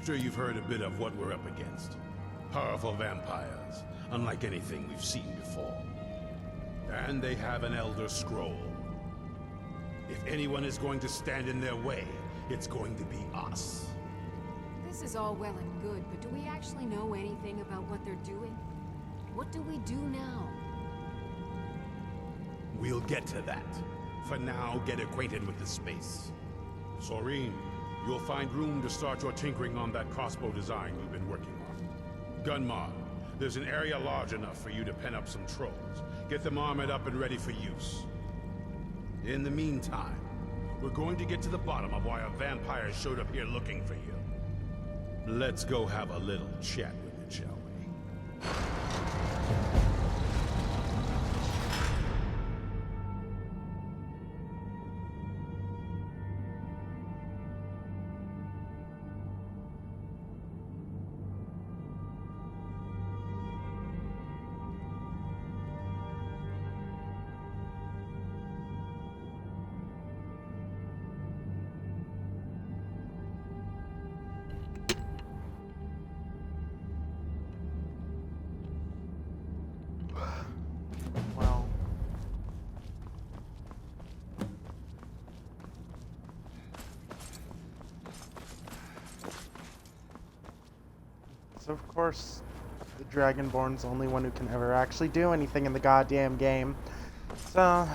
Sure, you've heard a bit of what we're up against. Powerful vampires, unlike anything we've seen before. And they have an Elder Scroll. If anyone is going to stand in their way, it's going to be us. This is all well and good, but do we actually know anything about what they're doing? What do we do now? We'll get to that. For now, get acquainted with the space. Soreen, you'll find room to start your tinkering on that crossbow design you've been working on. Gunmar, there's an area large enough for you to pen up some trolls. Get them armored up and ready for use. In the meantime, we're going to get to the bottom of why a vampire showed up here looking for you. Let's go have a little chat with it, shall we? Well, so of course, the Dragonborn's the only one who can ever actually do anything in the goddamn game. So,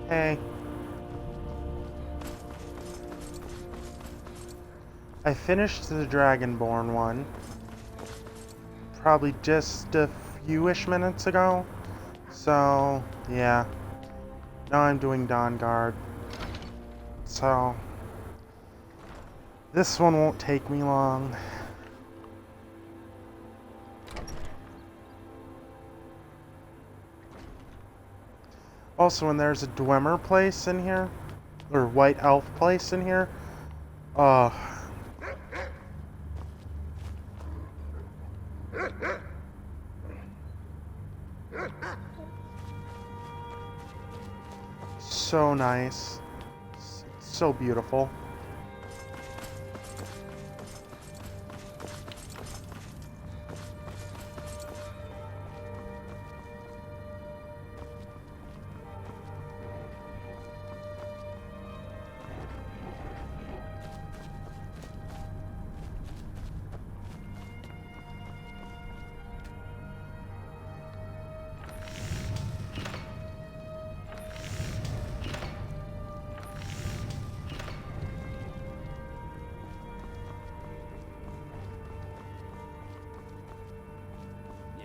hey. I finished the Dragonborn one probably just a few-ish minutes ago. So, yeah. Now I'm doing Dawnguard. So, this one won't take me long. Also, when there's a Dwemer place in here, or White Elf place in here, so nice. So beautiful.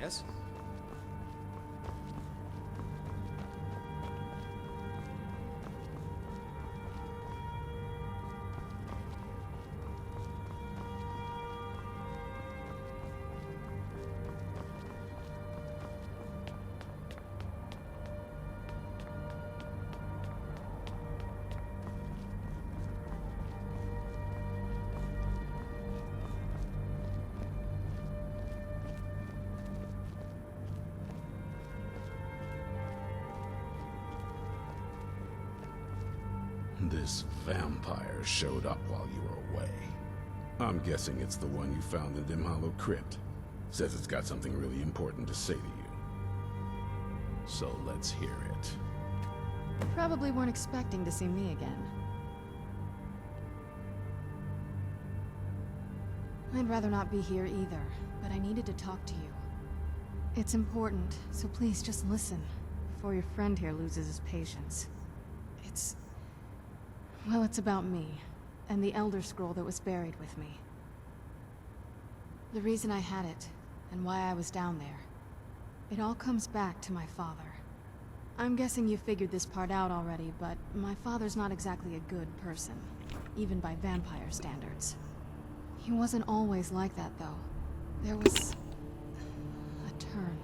Yes? This vampire showed up while you were away. I'm guessing it's the one you found in Dim Hollow Crypt. Says it's got something really important to say to you. So let's hear it. Probably weren't expecting to see me again. I'd rather not be here either, but I needed to talk to you. It's important, so please just listen, before your friend here loses his patience. Well, it's about me, and the Elder Scroll that was buried with me. The reason I had it, and why I was down there. It all comes back to my father. I'm guessing you figured this part out already, but my father's not exactly a good person, even by vampire standards. He wasn't always like that, though. There was a turn.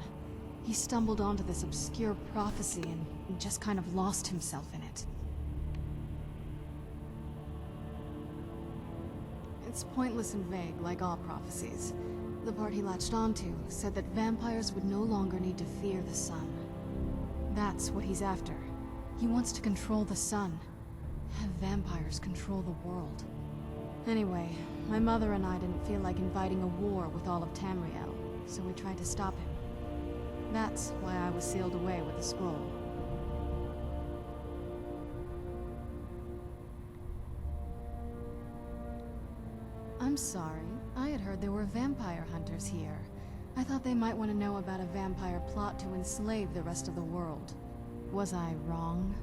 He stumbled onto this obscure prophecy and just kind of lost himself in it. It's pointless and vague, like all prophecies. The part he latched onto said that vampires would no longer need to fear the sun. That's what he's after. He wants to control the sun. Have vampires control the world. Anyway, my mother and I didn't feel like inviting a war with all of Tamriel, so we tried to stop him. That's why I was sealed away with the scroll. I'm sorry. I had heard there were vampire hunters here. I thought they might want to know about a vampire plot to enslave the rest of the world. Was I wrong?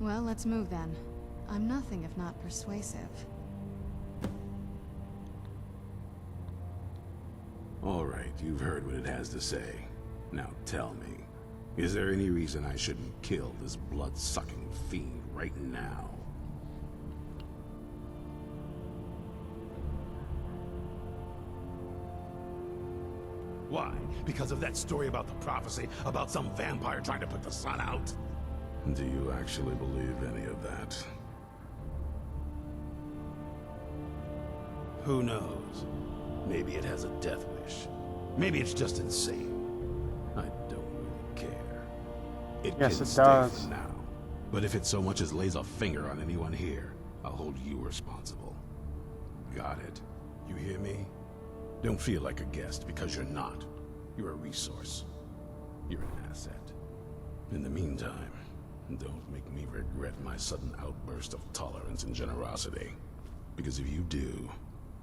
Well, let's move then. I'm nothing if not persuasive. All right, you've heard what it has to say. Now tell me, is there any reason I shouldn't kill this blood-sucking fiend right now? Why? Because of that story about the prophecy, about some vampire trying to put the sun out? Do you actually believe any of that? Who knows? Maybe it has a death wish. Maybe it's just insane. I don't really care. It Yes, can it stay does. for now. But if it so much as lays a finger on anyone here, I'll hold you responsible. Got it? You hear me? Don't feel like a guest, because you're not. You're a resource. You're an asset. In the meantime, don't make me regret my sudden outburst of tolerance and generosity. Because if you do,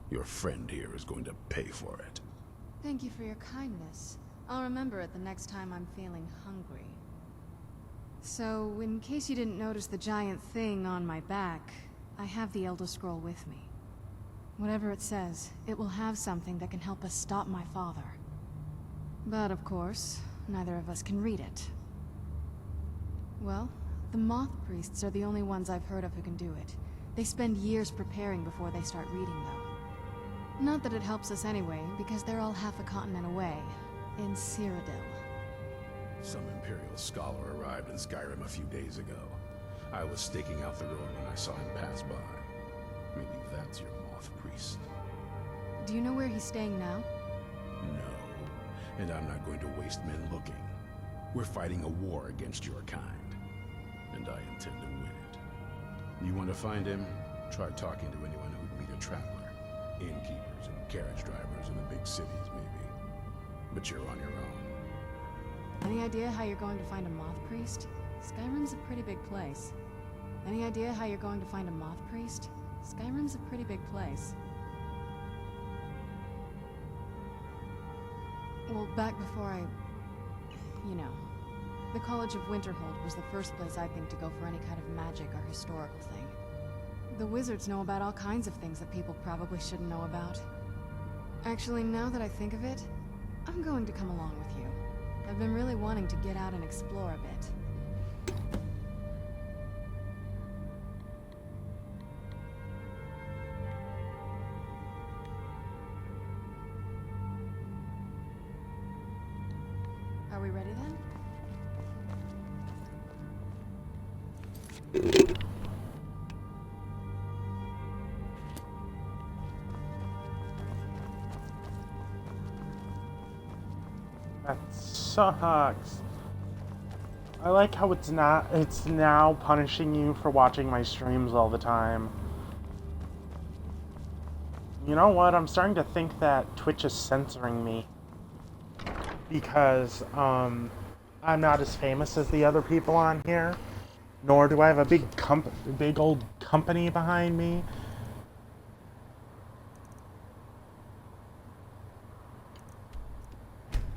your friend here is going to pay for it. Thank you for your kindness. I'll remember it the next time I'm feeling hungry. So, in case you didn't notice the giant thing on my back, I have the Elder Scroll with me. Whatever it says, it will have something that can help us stop my father. But of course, neither of us can read it. Well, the Moth Priests are the only ones I've heard of who can do it. They spend years preparing before they start reading, though. Not that it helps us anyway, because they're all half a continent away, in Cyrodiil. Some Imperial scholar arrived in Skyrim a few days ago. I was staking out the road when I saw him pass by. Maybe that's your Moth Priest. Do you know where he's staying now? No, and I'm not going to waste men looking. We're fighting a war against your kind, and I intend to win it. You want to find him? Try talking to anyone who'd meet a traveler. Innkeepers and carriage drivers in the big cities, maybe. But you're on your own. Any idea how you're going to find a Moth Priest? Skyrim's a pretty big place. Any idea how you're going to find a Moth Priest? Skyrim's a pretty big place. Well, back before you know, the College of Winterhold was the first place I think to go for any kind of magic or historical thing. The wizards know about all kinds of things that people probably shouldn't know about. Actually, now that I think of it, I'm going to come along with you. I've been really wanting to get out and explore a bit. Are we ready then? That sucks. I like how it's now punishing you for watching my streams all the time. You know what? I'm starting to think that Twitch is censoring me. Because, I'm not as famous as the other people on here. Nor do I have a big old company behind me.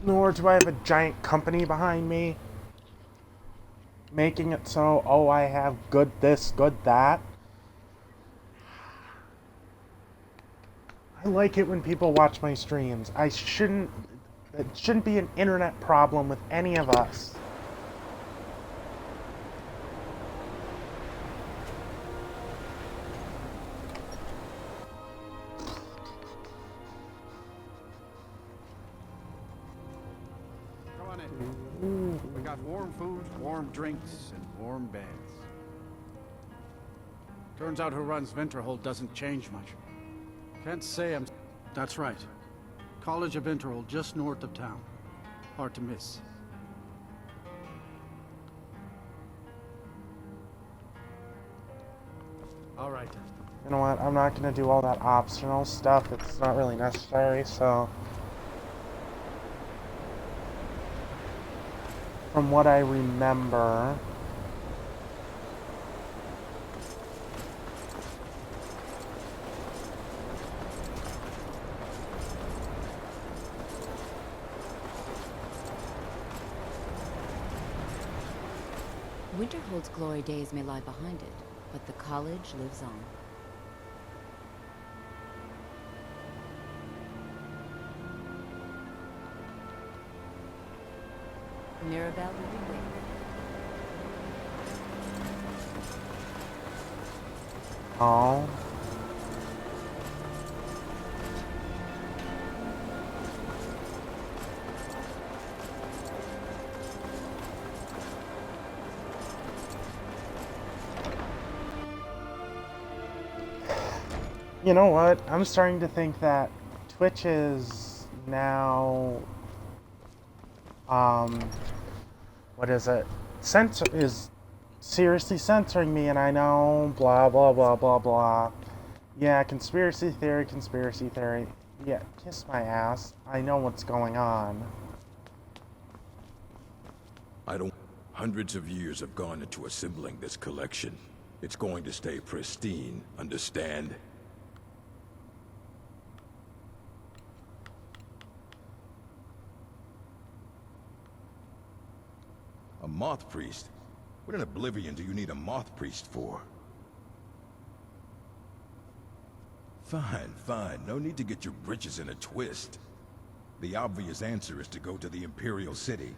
Nor do I have a giant company behind me. Making it so, oh, I have good this, good that. I like it when people watch my streams. It shouldn't be an internet problem with any of us. Come on in. We got warm food, warm drinks, and warm beds. Turns out who runs Winterhold doesn't change much. Can't say I'm... That's right. College of Winterhold, just north of town. Hard to miss. All right. You know what? I'm not going to do all that optional stuff. It's not really necessary, so... From what I remember... Winterhold's glory days may lie behind it, but the college lives on. Mirabelle will be waiting. Oh. You know what? I'm starting to think that Twitch is now, what is it? Is seriously censoring me, and I know, blah, blah, blah, blah, blah. Yeah, conspiracy theory, conspiracy theory. Yeah, kiss my ass. I know what's going on. Hundreds of years have gone into assembling this collection. It's going to stay pristine, understand? A moth priest? What in oblivion do you need a moth priest for? Fine, fine. No need to get your britches in a twist. The obvious answer is to go to the Imperial City.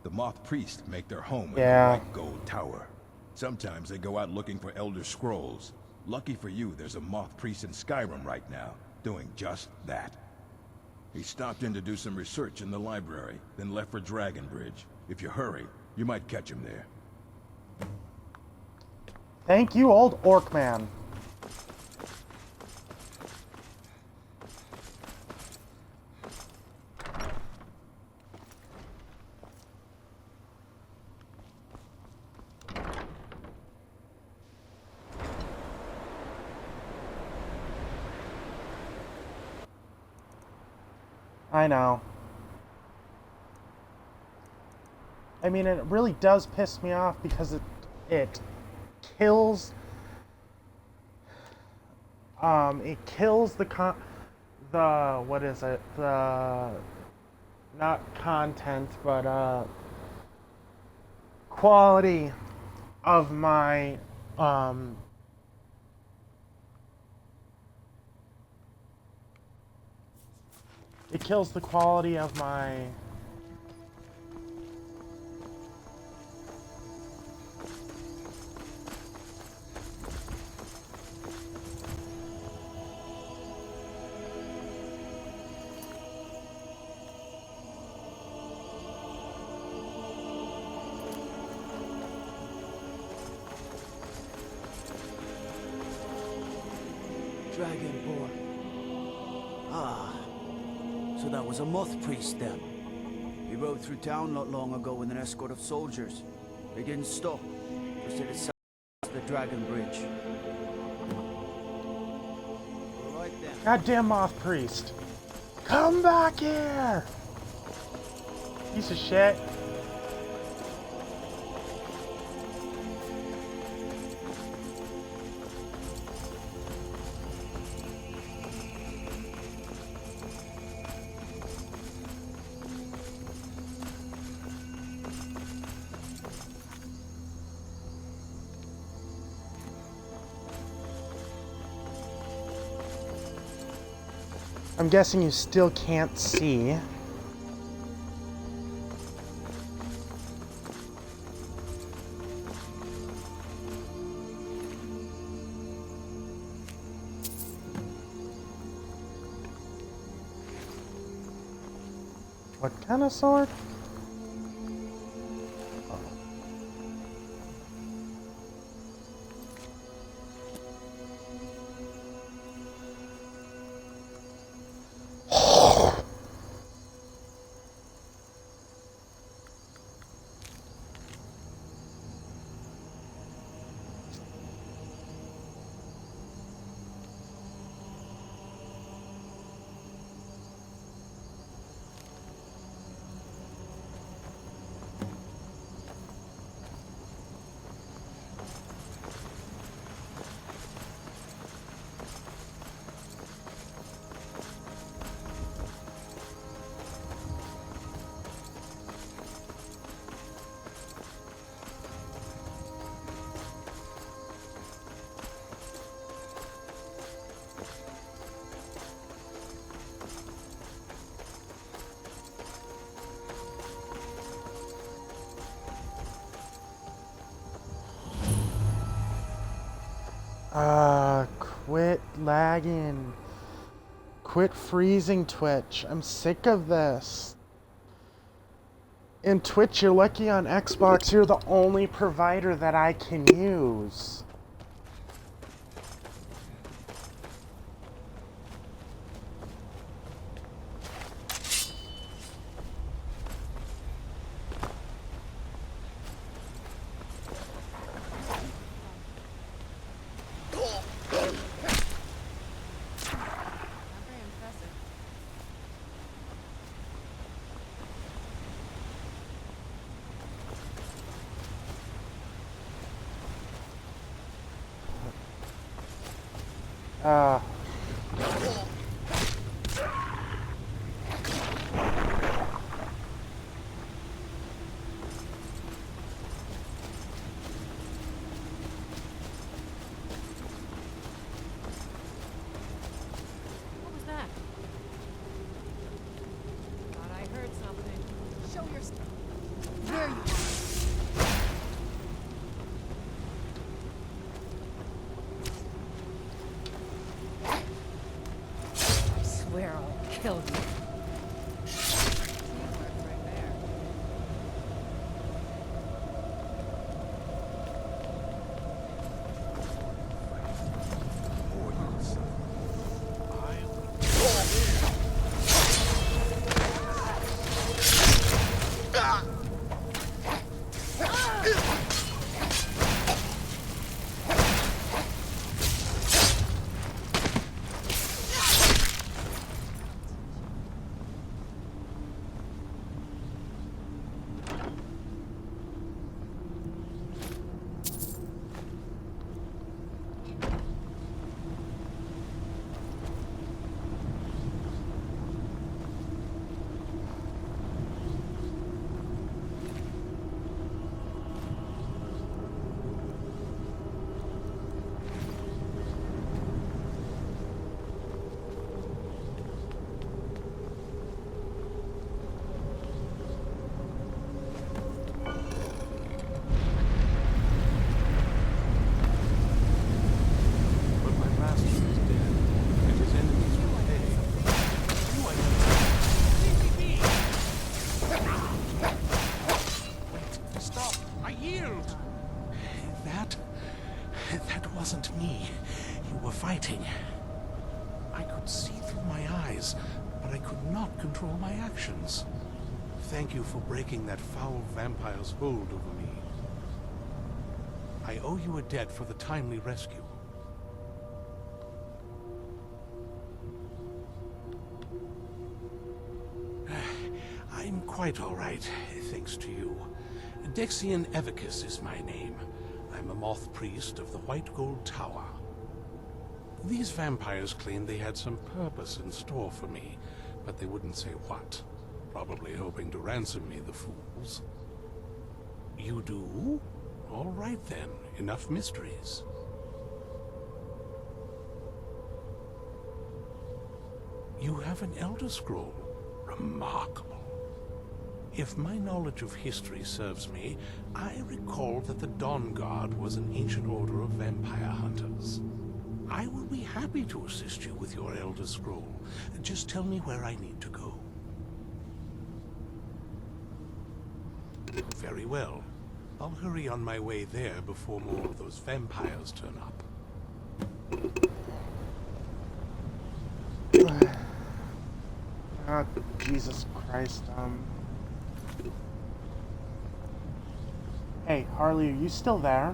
The moth priests make their home in the White Gold Tower. Sometimes they go out looking for Elder Scrolls. Lucky for you, there's a moth priest in Skyrim right now, doing just that. He stopped in to do some research in the library, then left for Dragonbridge. If you hurry, you might catch him there. Thank you, old orc man. I know. I mean, it really does piss me off because it kills the what is it? The not content, but quality of my it kills the quality of my Dragonborn. Ah, so that was a moth priest then. He rode through town not long ago with an escort of soldiers. They didn't stop, just headed south to the Dragon Bridge. Right then. goddamn moth priest. Come back here! Piece of shit. I'm guessing you still can't see. What kind of sword? Quit lagging. Quit freezing, Twitch. I'm sick of this. In Twitch, you're lucky on Xbox, you're the only provider that I can use. What was that? Thought I heard something. Show your... There you are. I swear I'll kill you. Teamwork right there. That wasn't me. You were fighting. I could see through my eyes, but I could not control my actions. Thank you for breaking that foul vampire's hold over me. I owe you a debt for the timely rescue. I'm quite all right, thanks to you. Dexian Evicus is my name. I'm a moth priest of the White Gold Tower. These vampires claimed they had some purpose in store for me, but they wouldn't say what. Probably hoping to ransom me, the fools. You do? All right then, enough mysteries. You have an Elder Scroll. Remarkable. If my knowledge of history serves me, I recall that the Dawn Guard was an ancient order of vampire hunters. I will be happy to assist you with your Elder Scroll. Just tell me where I need to go. Very well. I'll hurry on my way there before more of those vampires turn up. Oh, Jesus Christ, Hey, Harley, are you still there?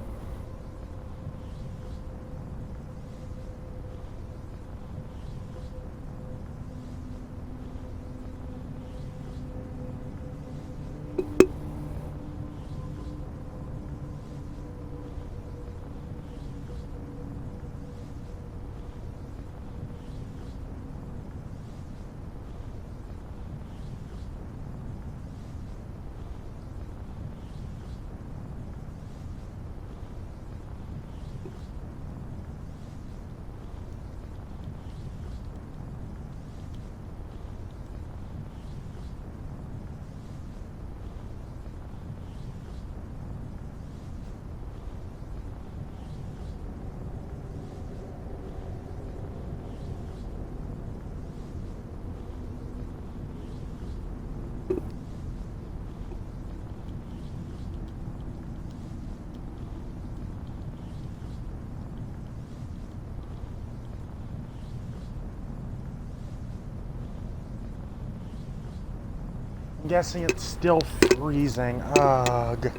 I'm guessing it's still freezing. Ugh.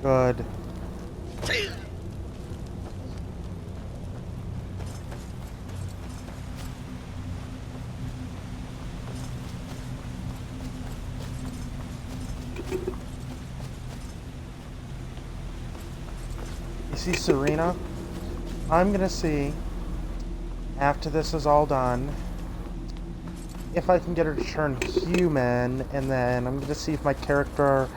Good. You see Serena? I'm gonna see, after this is all done, if I can get her to turn human, and then I'm gonna see if my character,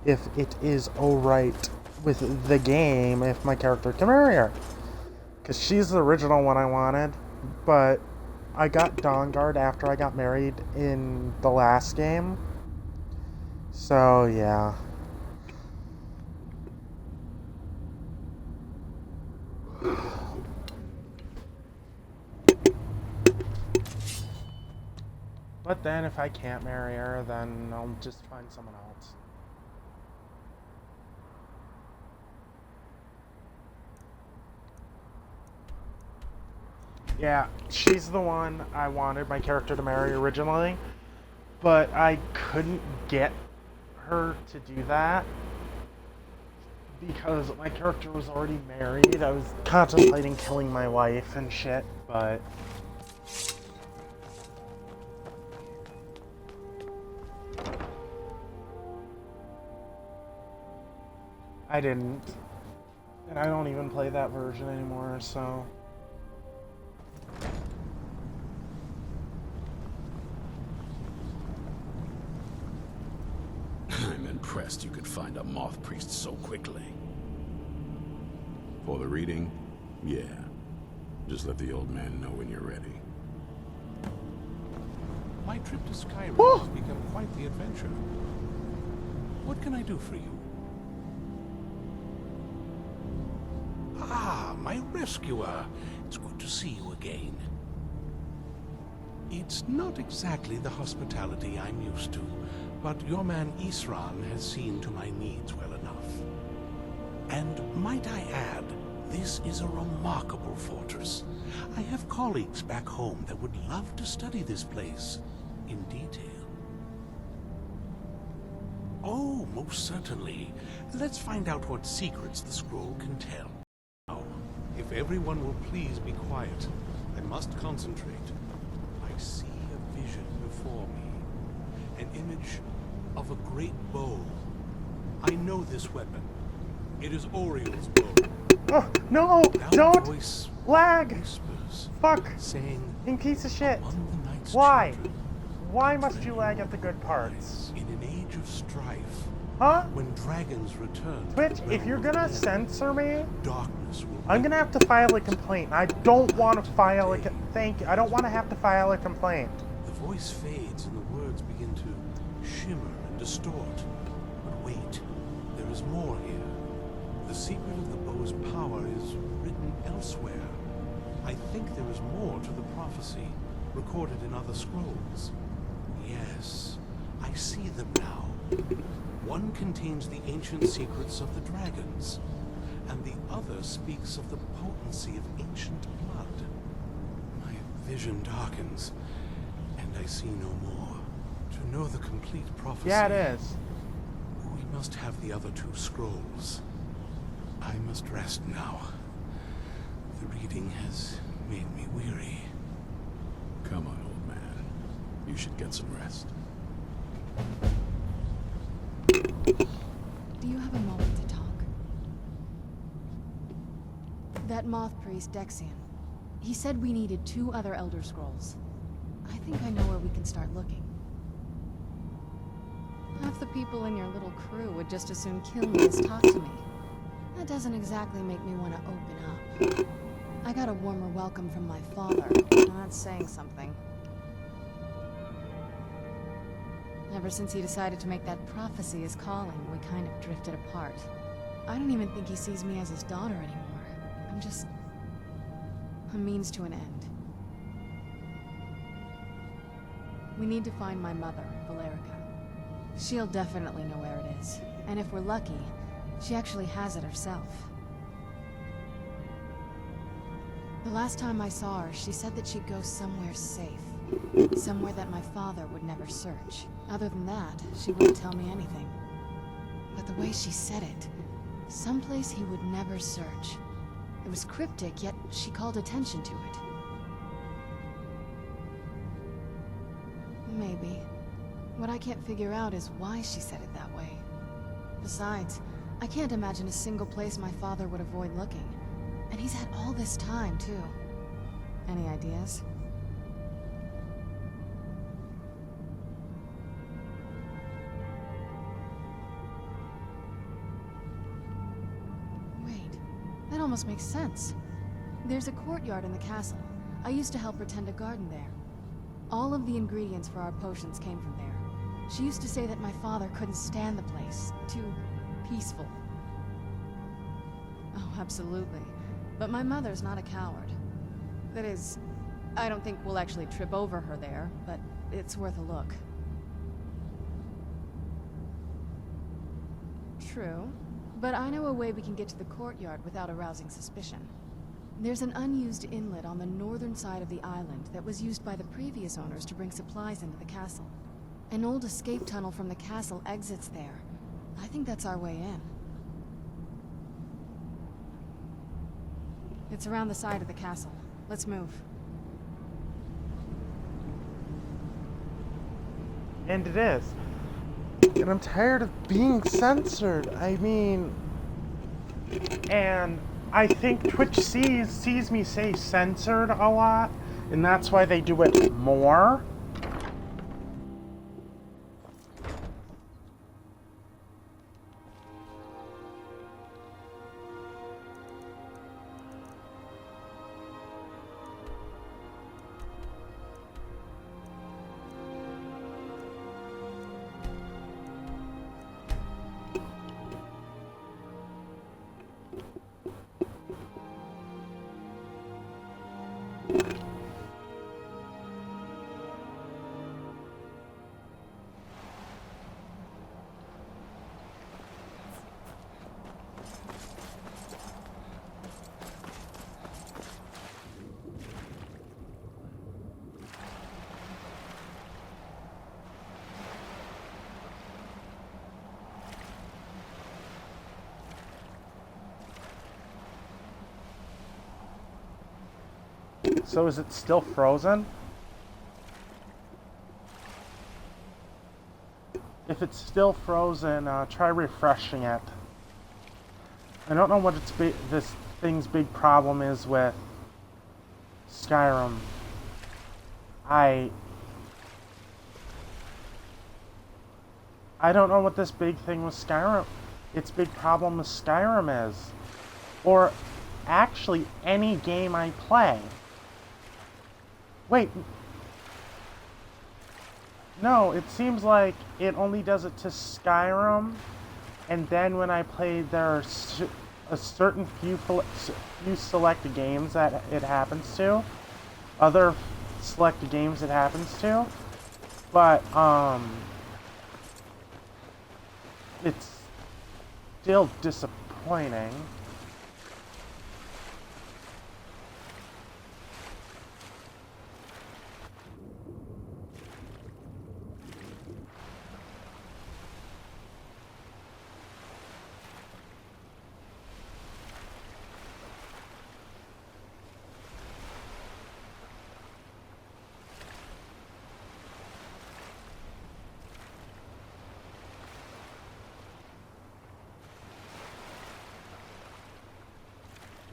if it is alright with the game, if my character can marry her. Because she's the original one I wanted, but I got Dawn Guard after I got married in the last game. So, yeah. But then if I can't marry her, then I'll just find someone else. Yeah, she's the one I wanted my character to marry originally, but I couldn't get her to do that because my character was already married. I was contemplating killing my wife and shit, but I didn't. And I don't even play that version anymore, so... I'm impressed you could find a moth priest so quickly. For the reading? Yeah. Just let the old man know when you're ready. My trip to Skyrim has become quite the adventure. What can I do for you? Ah, my rescuer. It's good to see you again. It's not exactly the hospitality I'm used to, but your man Isran has seen to my needs well enough. And might I add, this is a remarkable fortress. I have colleagues back home that would love to study this place in detail. Oh, most certainly. Let's find out what secrets the scroll can tell. Now, if everyone will please be quiet, I must concentrate. I see a vision before me, an image of a great bow. I know this weapon. It is Oriel's bow. Oh, no! Now Don't! voice Lag! whispers, Fuck! saying, You piece of shit! among the night its Why? children. Why must you lag at the good parts? In an age of strife, Huh? when dragons return, Twitch, to the if you're realm of gonna men, censor me, darkness will I'm gonna have to file a complaint. I don't want to file a I don't want to have to file a complaint. The voice fades and the words begin to shimmer and distort. But wait, there is more here. The secret of the bow's power is written elsewhere. I think there is more to the prophecy, recorded in other scrolls. Yes, I see them now. One contains the ancient secrets of the dragons, and the other speaks of the potency of ancient blood. My vision darkens, and I see no more. To know the complete prophecy... Yeah, it is. We must have the other two scrolls. I must rest now. The reading has made me weary. Come on, old man. You should get some rest. Do you have a moment to talk? That moth priest, Dexian. He said we needed 2 other Elder Scrolls. I think I know where we can start looking. Half the people in your little crew would just as soon kill me as talk to me. That doesn't exactly make me want to open up. I got a warmer welcome from my father. That's saying something. Ever since he decided to make that prophecy his calling, we kind of drifted apart. I don't even think he sees me as his daughter anymore. I'm just... a means to an end. We need to find my mother, Valerica. She'll definitely know where it is. And if we're lucky, she actually has it herself. The last time I saw her, she said that she'd go somewhere safe. Somewhere that my father would never search. Other than that, she wouldn't tell me anything. But the way she said it, someplace he would never search. It was cryptic, yet she called attention to it. Maybe. What I can't figure out is why she said it that way. Besides, I can't imagine a single place my father would avoid looking. And he's had all this time, too. Any ideas? Wait, that almost makes sense. There's a courtyard in the castle. I used to help her tend a garden there. All of the ingredients for our potions came from there. She used to say that my father couldn't stand the place. Too peaceful. Oh, absolutely. But my mother's not a coward. That is, I don't think we'll actually trip over her there, but it's worth a look. True, but I know a way we can get to the courtyard without arousing suspicion. There's an unused inlet on the northern side of the island that was used by the previous owners to bring supplies into the castle. An old escape tunnel from the castle exits there. I think that's our way in. It's around the side of the castle. Let's move. And it is. And I'm tired of being censored. I mean... And I think Twitch sees me say censored a lot, and that's why they do it more. So is it still frozen? If it's still frozen, try refreshing it. I don't know what this thing's big problem is with Skyrim. I don't know what this big thing with Skyrim, its big problem with Skyrim is. Or actually any game I play. Wait. No, it seems like it only does it to Skyrim, and then when I play there are a certain few selected games that it happens to. Other selected games it happens to. But, it's still disappointing.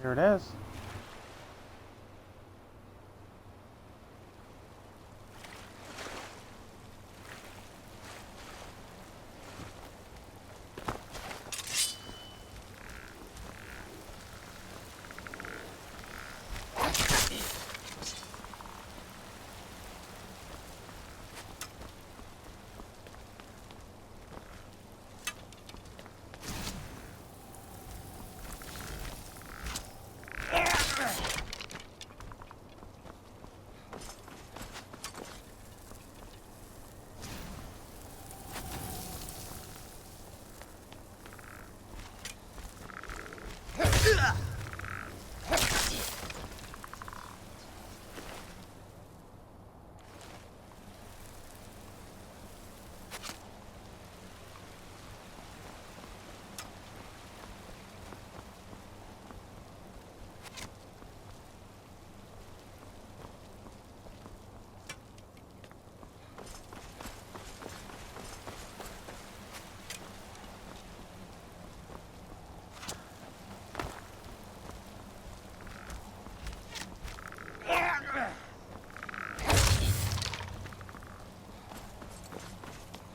Here it is.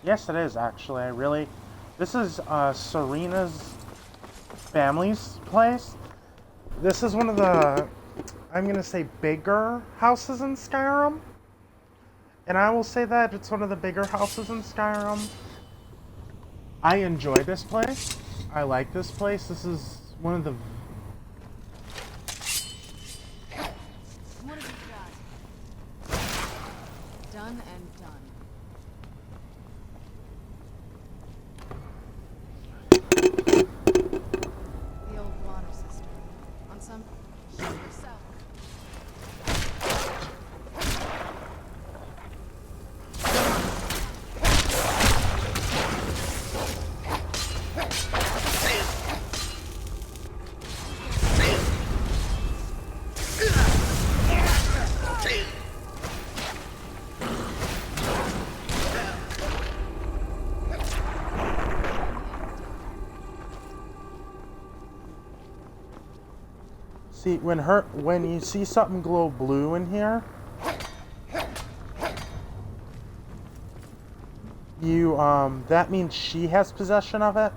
Yes, it is, actually. This is Serena's family's place. This is one of the, I'm going to say, bigger houses in Skyrim. And I will say that it's one of the bigger houses in Skyrim. I enjoy this place. I like this place. This is one of the... What have you got? Done and done. The old water system. On some... Shoot yourself. See, when you see something glow blue in here, that means she has possession of it.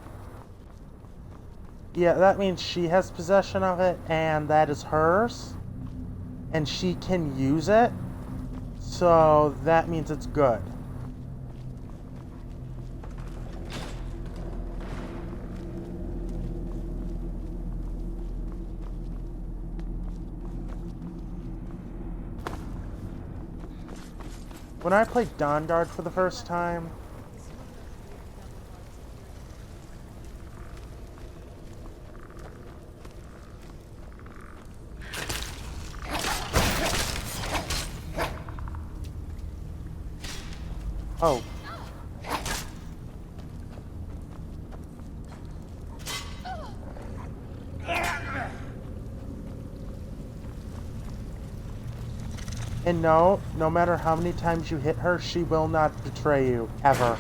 Yeah, that means she has possession of it, and that is hers, and she can use it, so that means it's good. When I played Dawnguard for the first time, oh. And no matter how many times you hit her, she will not betray you, ever.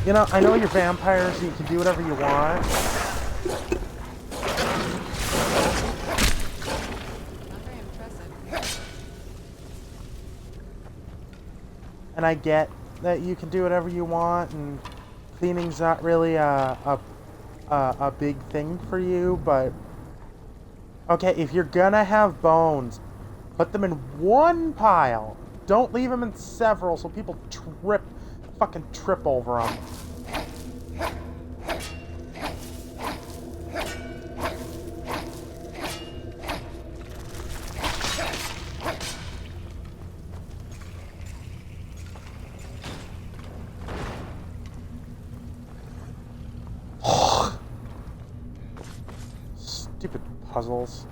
You know, I know you're vampires, you can do whatever you want. Not very impressive. And I get that you can do whatever you want, and cleaning's not really a big thing for you, but okay, if you're gonna have bones, put them in one pile. Don't leave them in several so people fucking trip over them. Stupid puzzles.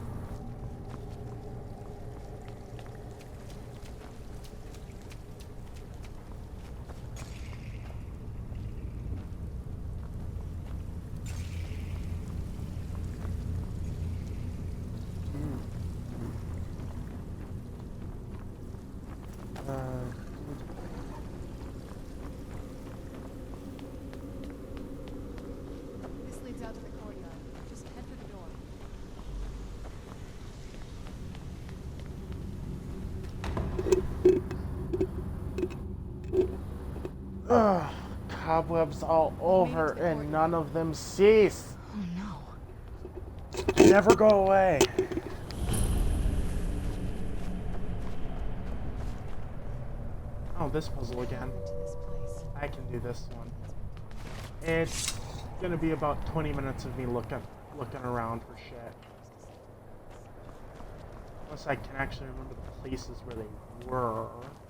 This leads out to the courtyard. Just head for the door. Ugh, cobwebs all over and none of them cease. Oh They never go away. Oh, this puzzle again. no. To this place. I can do this one. It's gonna be about 20 minutes of me looking around for shit. Unless I can actually remember the places where they were.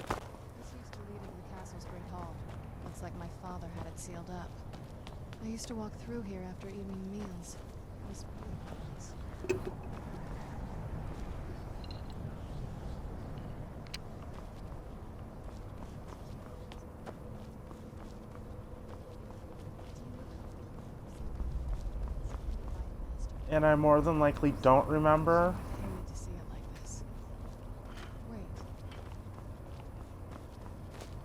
This used to lead into the castle's great hall. Looks like my father had it sealed up. I used to walk through here after evening meals. It was really nice. And I more than likely don't remember. I need to see it like this. Wait.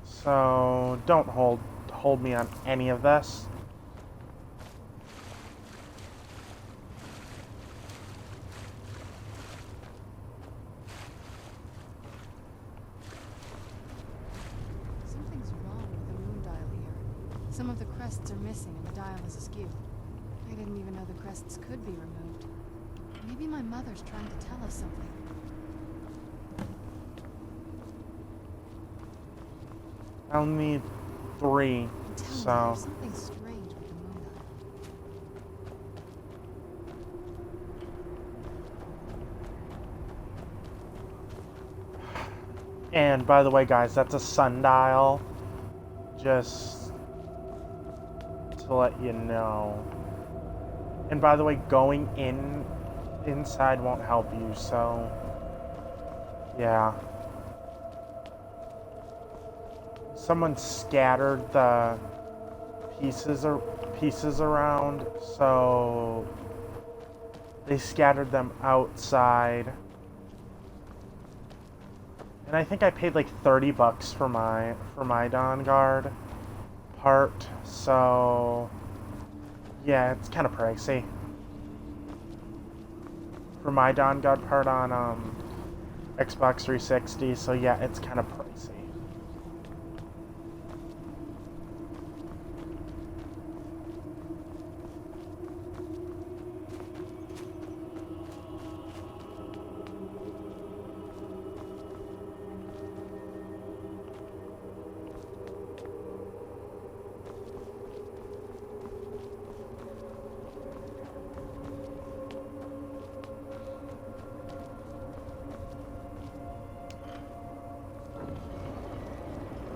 So don't hold me on any of this. Something's wrong with the moon dial here. Some of the crests are missing and the dial is askew. I didn't even know the crests could be removed. Maybe my mother's trying to tell us something. I'll need 3. I'm telling you, So there's something strange with the moon dial. and by the way, guys, that's a sundial. Just to let you know. And by the way, going inside won't help you, so yeah. Someone scattered the pieces around, so they scattered them outside. And I think I paid like $30 for my Dawn Guard part, so yeah, it's kind of pricey. For my Dawn Guard part on Xbox 360, so yeah, it's kind of pricey.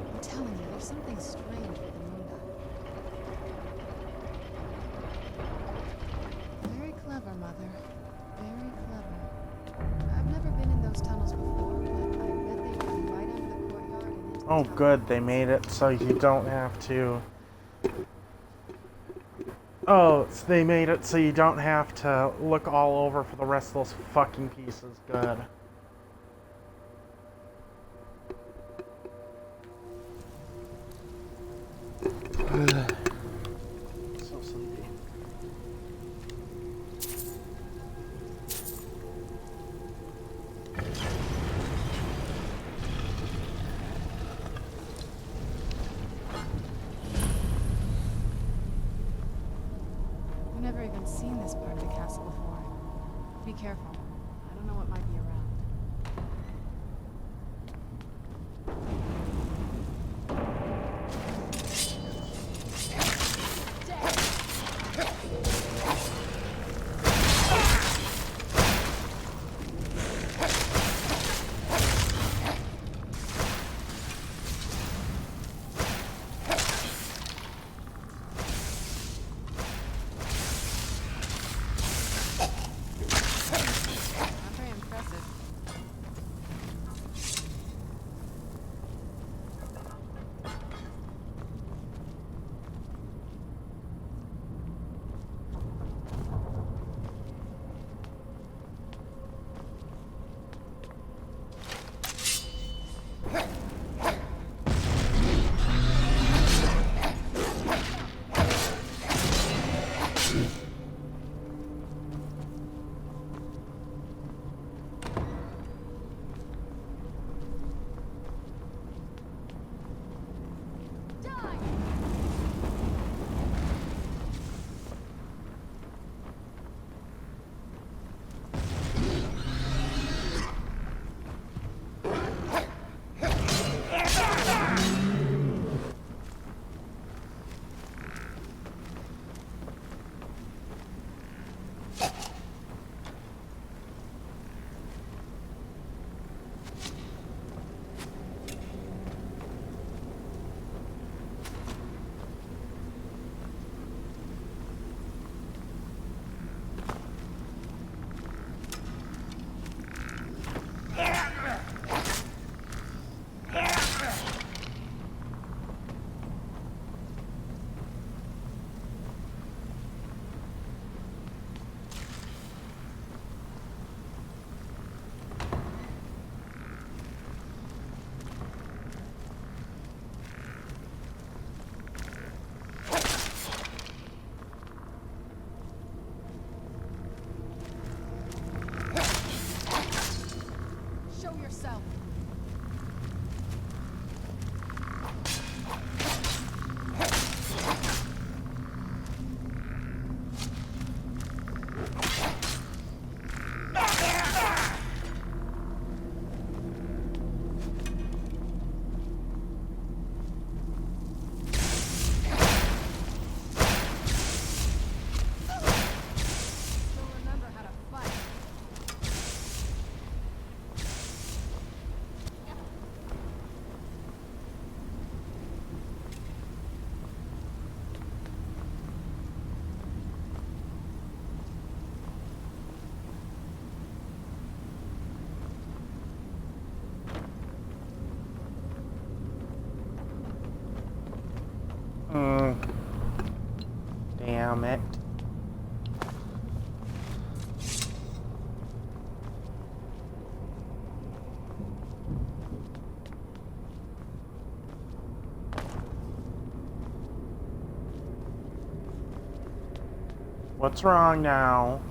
I'm telling you, there's something strange with the moon dial. Very clever, Mother. Very clever. I've never been in those tunnels before, but I bet they run right out of the courtyard and into the Oh tower. good, they made it so you don't have to... Oh, so they made it so you don't have to look all over for the rest of those fucking pieces. Good. So sleepy. careful. I don't know what might be around. Not very impressive. Show yourself. Still remember how to fight. Damn it. What's wrong now?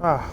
Ah.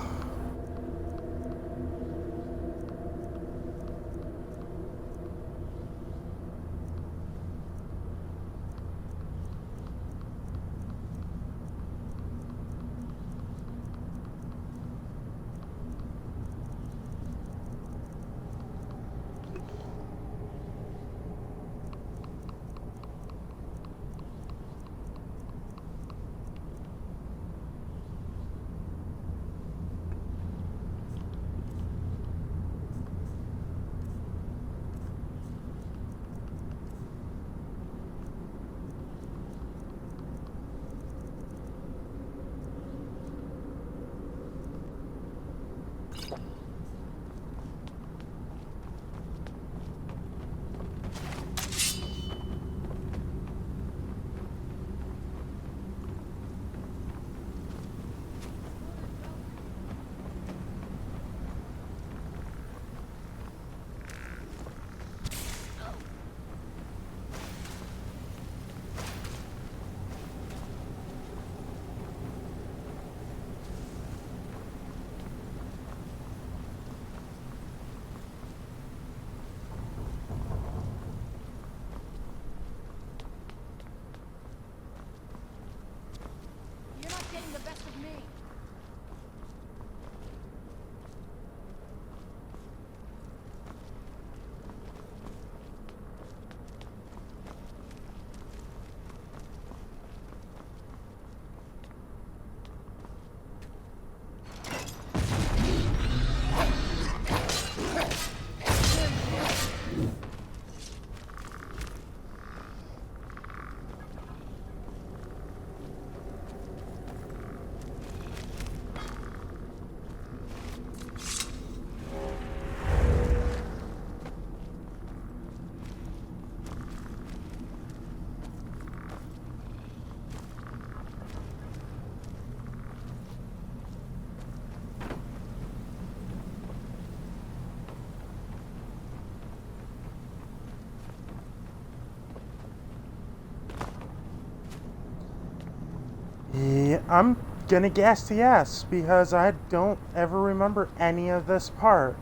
I'm gonna guess yes, because I don't ever remember any of this part.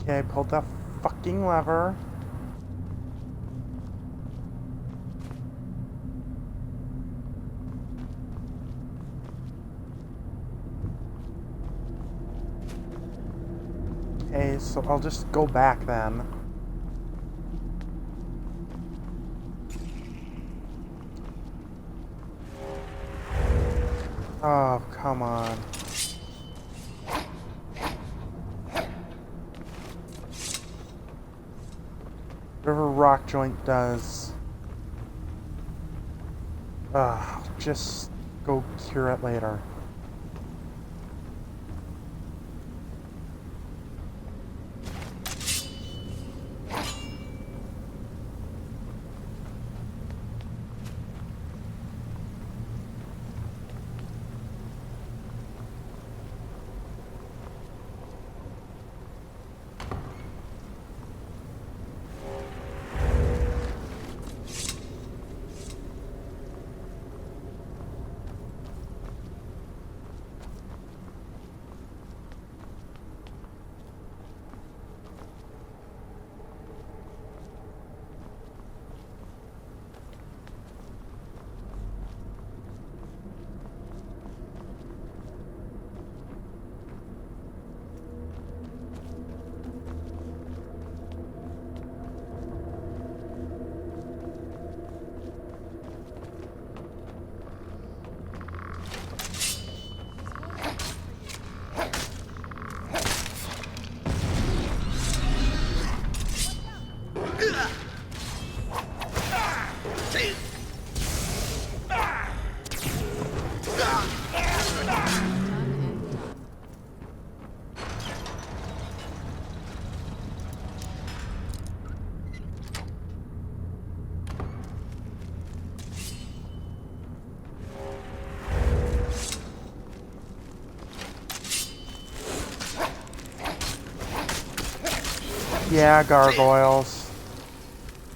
Okay, I pulled that fucking lever. Okay, so I'll just go back then. Oh, come on. Whatever rock joint does. Just go cure it later. Yeah, gargoyles.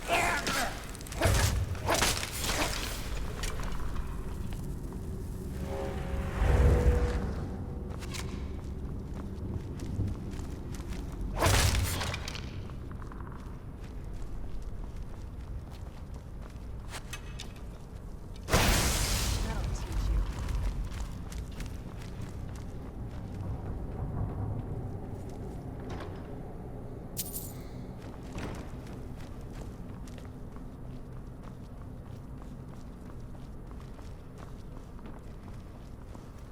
That'll teach you.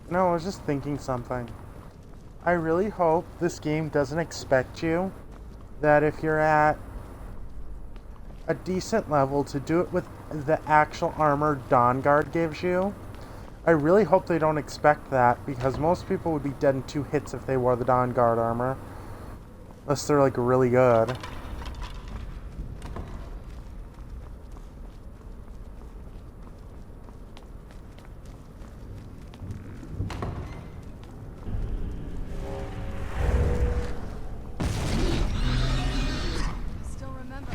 No, I was just thinking something. I really hope this game doesn't expect you that if you're at a decent level to do it with the actual armor Dawnguard gives you. I really hope they don't expect that, because most people would be dead in 2 hits if they wore the Dawnguard armor. Unless they're like really good. Still remember.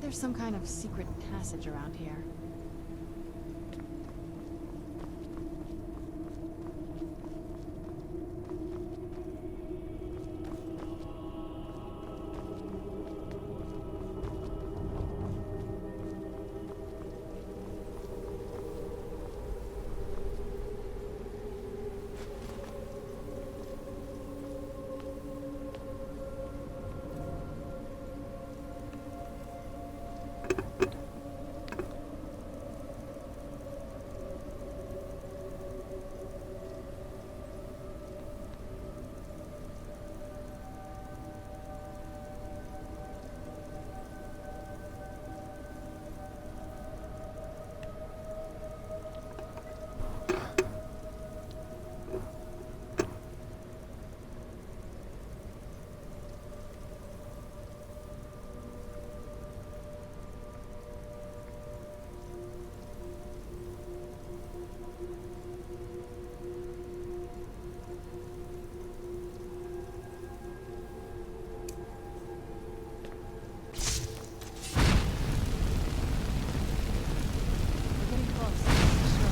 bet there's some kind of secret passage around here. We're getting close. Sure.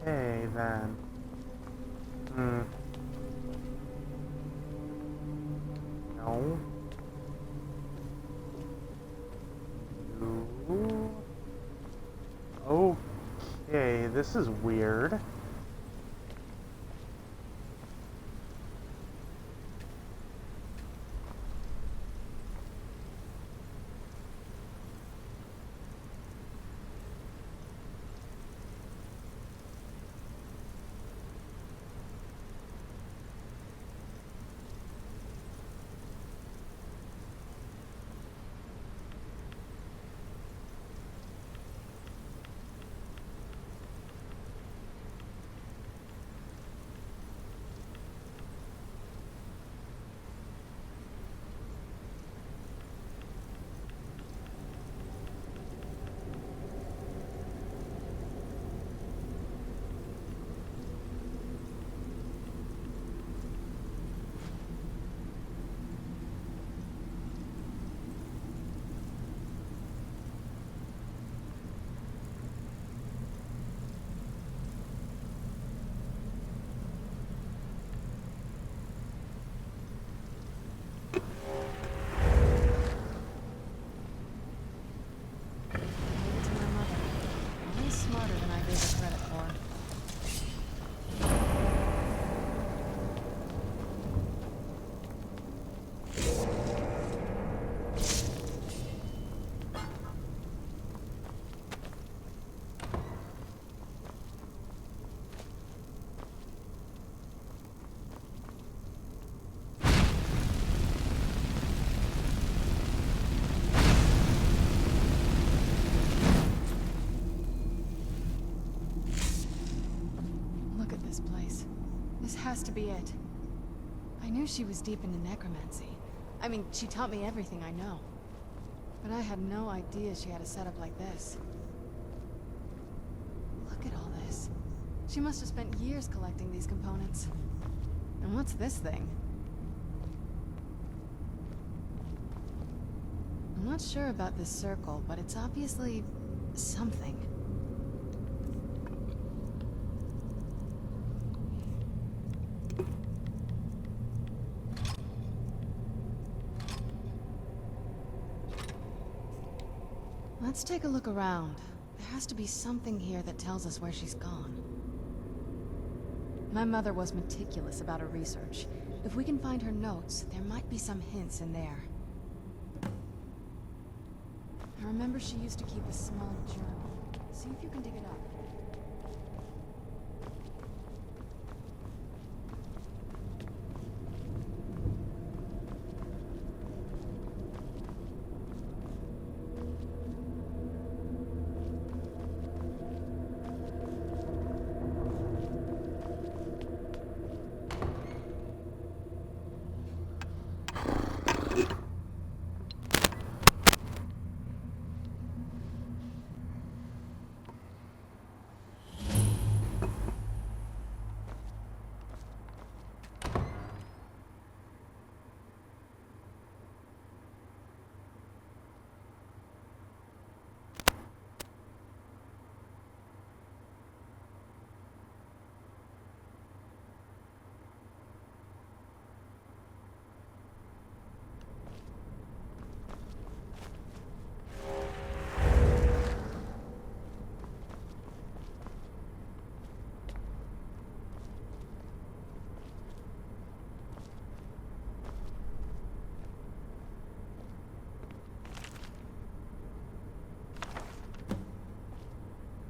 Okay, then. No. No. Okay, this is weird. Smarter than I gave her credit for. Has to be it. I knew she was deep into necromancy. I mean, she taught me everything I know. But I had no idea she had a setup like this. Look at all this. She must have spent years collecting these components. And what's this thing? I'm not sure about this circle, but it's obviously something. Let's take a look around. There has to be something here that tells us where she's gone. My mother was meticulous about her research. If we can find her notes, there might be some hints in there. I remember she used to keep a small journal. See if you can dig it up.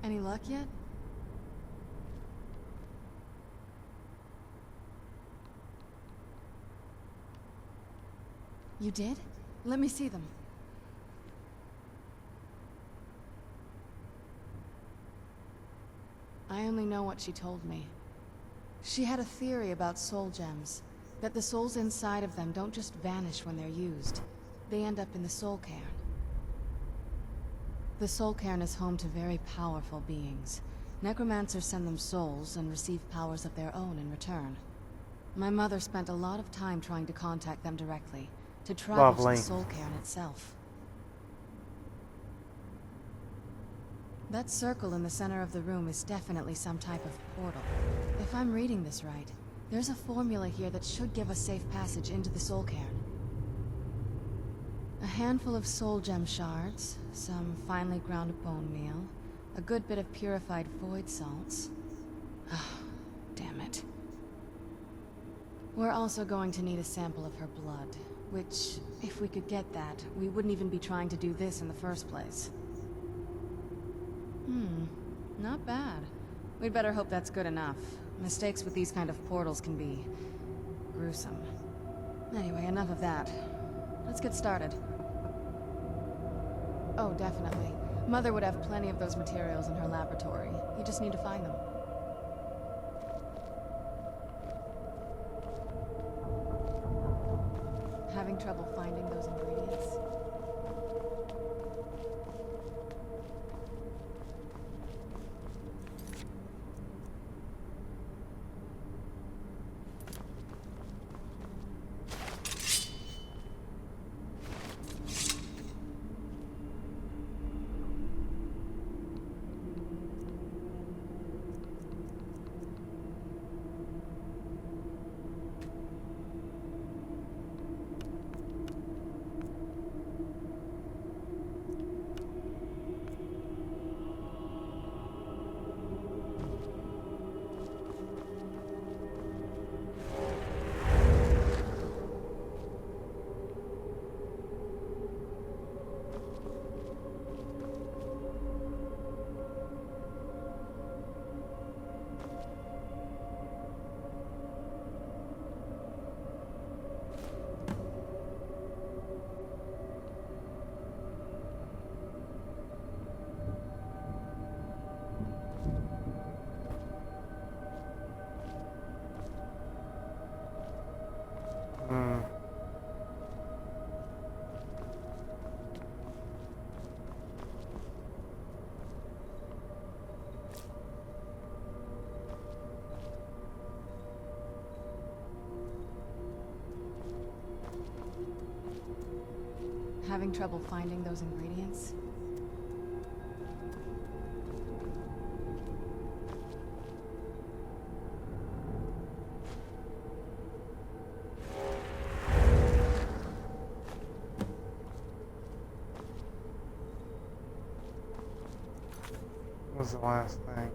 Any luck yet? You did? Let me see them. I only know what she told me. She had a theory about soul gems, that the souls inside of them don't just vanish when they're used. They end up in the soul cairn. The soul cairn is home to very powerful beings. Necromancers send them souls and receive powers of their own in return. My mother spent a lot of time trying to contact them directly, to travel to the soul cairn itself. That circle in the center of the room is definitely some type of portal. If I'm reading this right, there's a formula here that should give us safe passage into the soul cairn. A handful of soul gem shards, some finely ground bone meal, a good bit of purified void salts. Ah, damn it. We're also going to need a sample of her blood, which, if we could get that, we wouldn't even be trying to do this in the first place. Not bad. We'd better hope that's good enough. Mistakes with these kind of portals can be gruesome. Anyway, enough of that. Let's get started. Oh, definitely. Mother would have plenty of those materials in her laboratory. You just need to find them. Having trouble finding those ingredients? Having trouble finding those ingredients? was the last thing?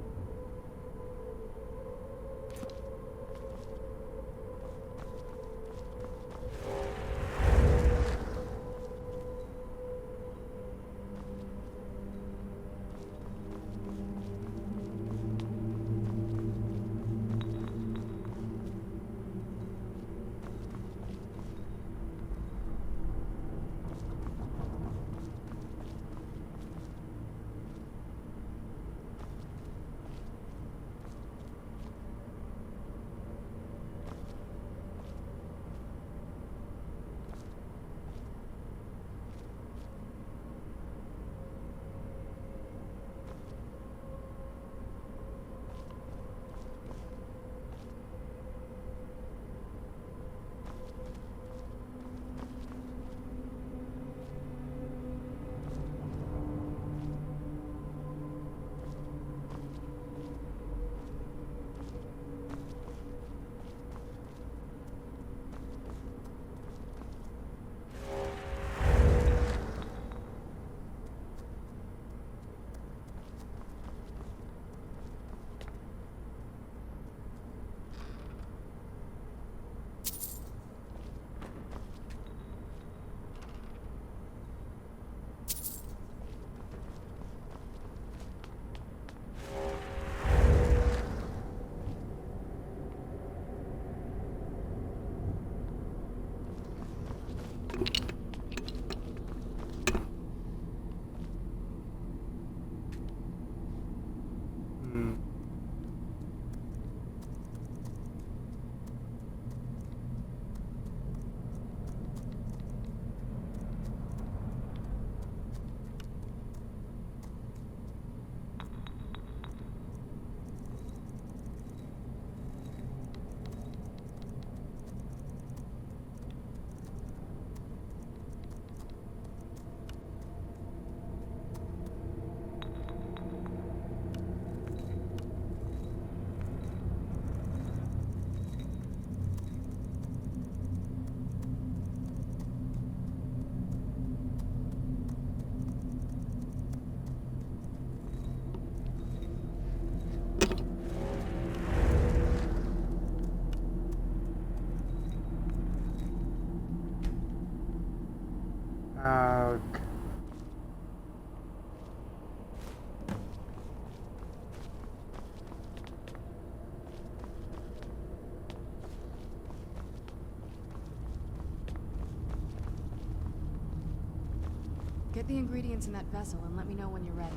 Get the ingredients in that vessel and let me know when you're ready.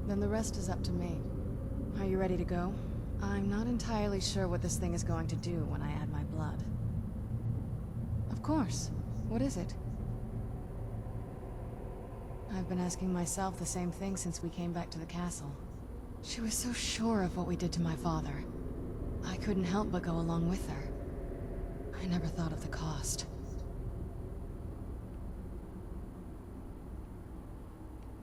Then the rest is up to me. Are you ready to go? I'm not entirely sure what this thing is going to do when I add my blood. Of course. What is it? I've been asking myself the same thing since we came back to the castle. She was so sure of what we did to my father. I couldn't help but go along with her. I never thought of the cost.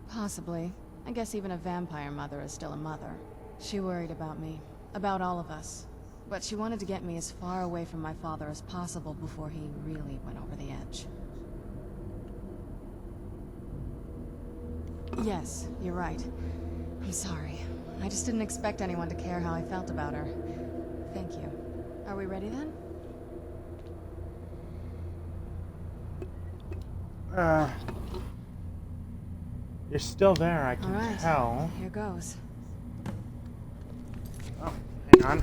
Possibly. I guess even a vampire mother is still a mother. She worried about me. About all of us. But she wanted to get me as far away from my father as possible before he really went over the edge. Yes, you're right. I'm sorry. I just didn't expect anyone to care how I felt about her. Thank you. Are we ready then? You're still there, I can tell. Here goes. Oh, hang on.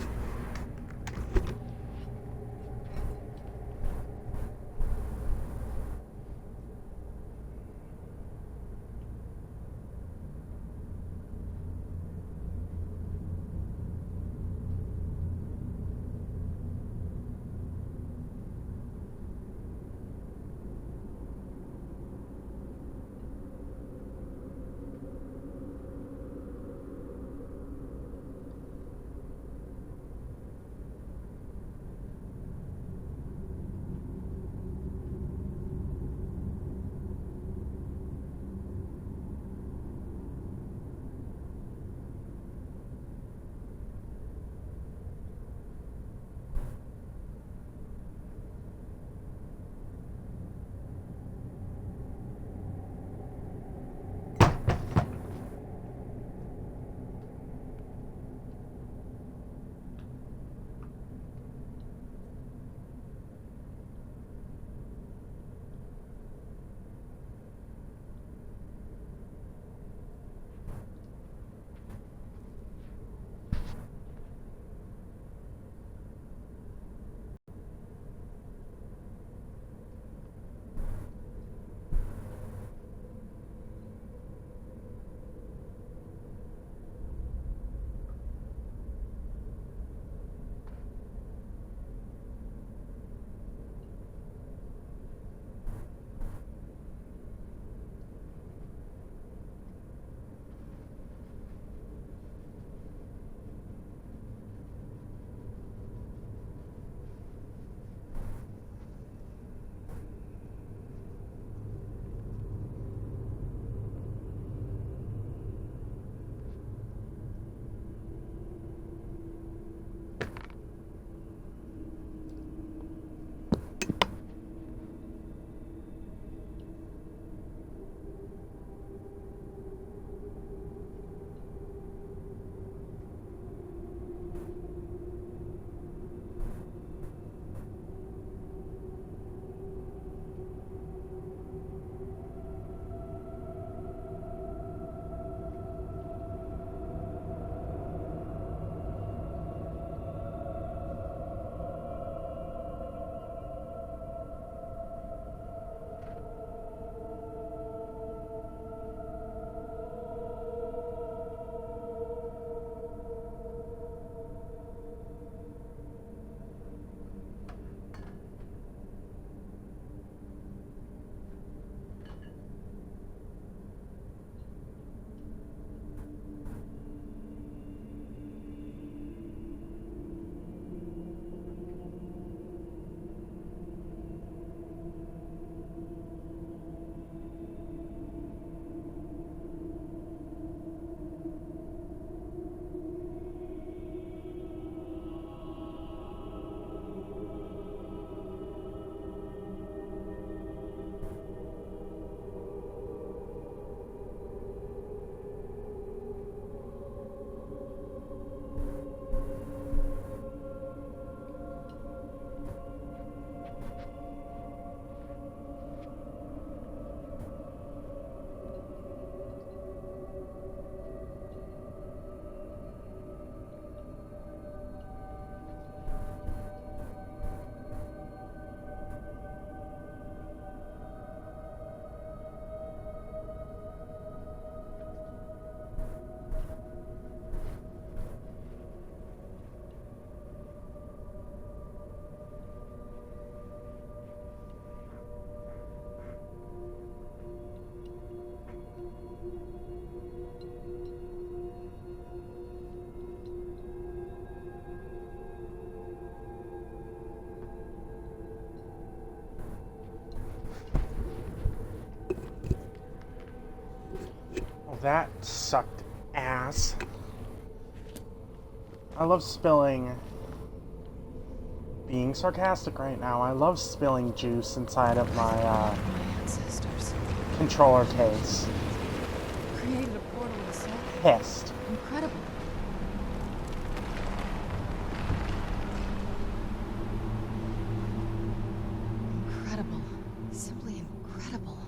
that sucked ass. I love spilling... Being sarcastic right now, I love spilling juice inside of my, ancestors controller case. created a portal in the soul. Pissed. Incredible. Incredible. Simply incredible.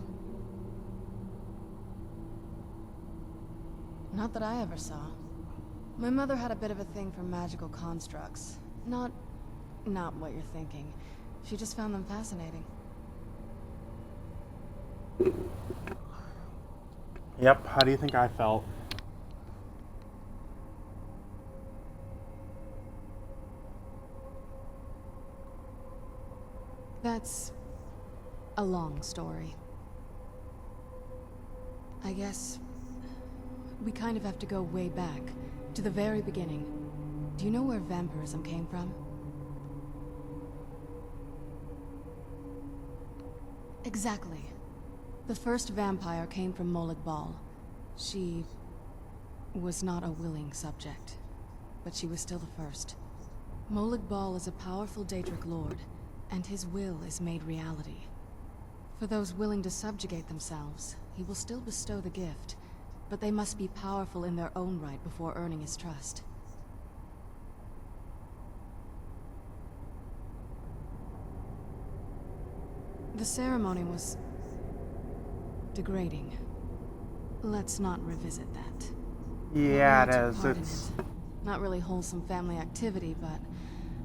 Not that I ever saw. My mother had a bit of a thing for magical constructs. Not what you're thinking. She just found them fascinating. Yep, how do you think I felt? That's a long story. I guess we kind of have to go way back, to the very beginning. Do you know where vampirism came from? Exactly. The first vampire came from Molag Bal. She was not a willing subject, but she was still the first. Molag Bal is a powerful Daedric lord, and his will is made reality. For those willing to subjugate themselves, he will still bestow the gift, but they must be powerful in their own right before earning his trust. The ceremony was degrading. Let's not revisit that. Yeah, Not really it took is. part in It's... it. Not really wholesome family activity, but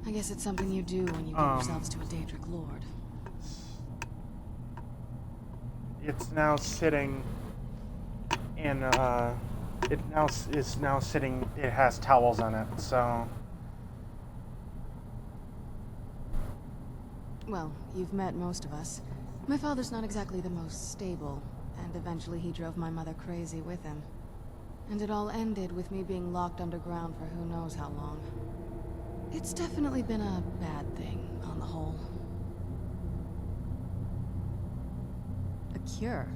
I guess it's something you do when you give yourselves to a Daedric lord. It's now sitting in, is now sitting, it has towels on it, so... Well, you've met most of us. My father's not exactly the most stable, and eventually he drove my mother crazy with him. And it all ended with me being locked underground for who knows how long. It's definitely been a bad thing, on the whole. A cure?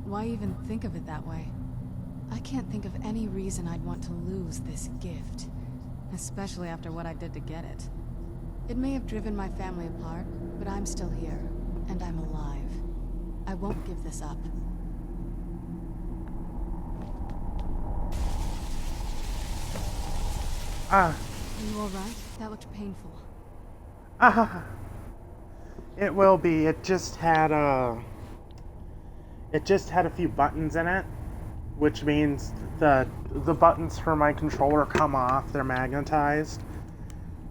Why even think of it that way? I can't think of any reason I'd want to lose this gift. Especially after what I did to get it. It may have driven my family apart, but I'm still here, and I'm alive. I won't give this up. Ah. Are you alright? That looked painful. Ah. It will be. It just had a few buttons in it, which means the buttons for my controller come off. They're magnetized.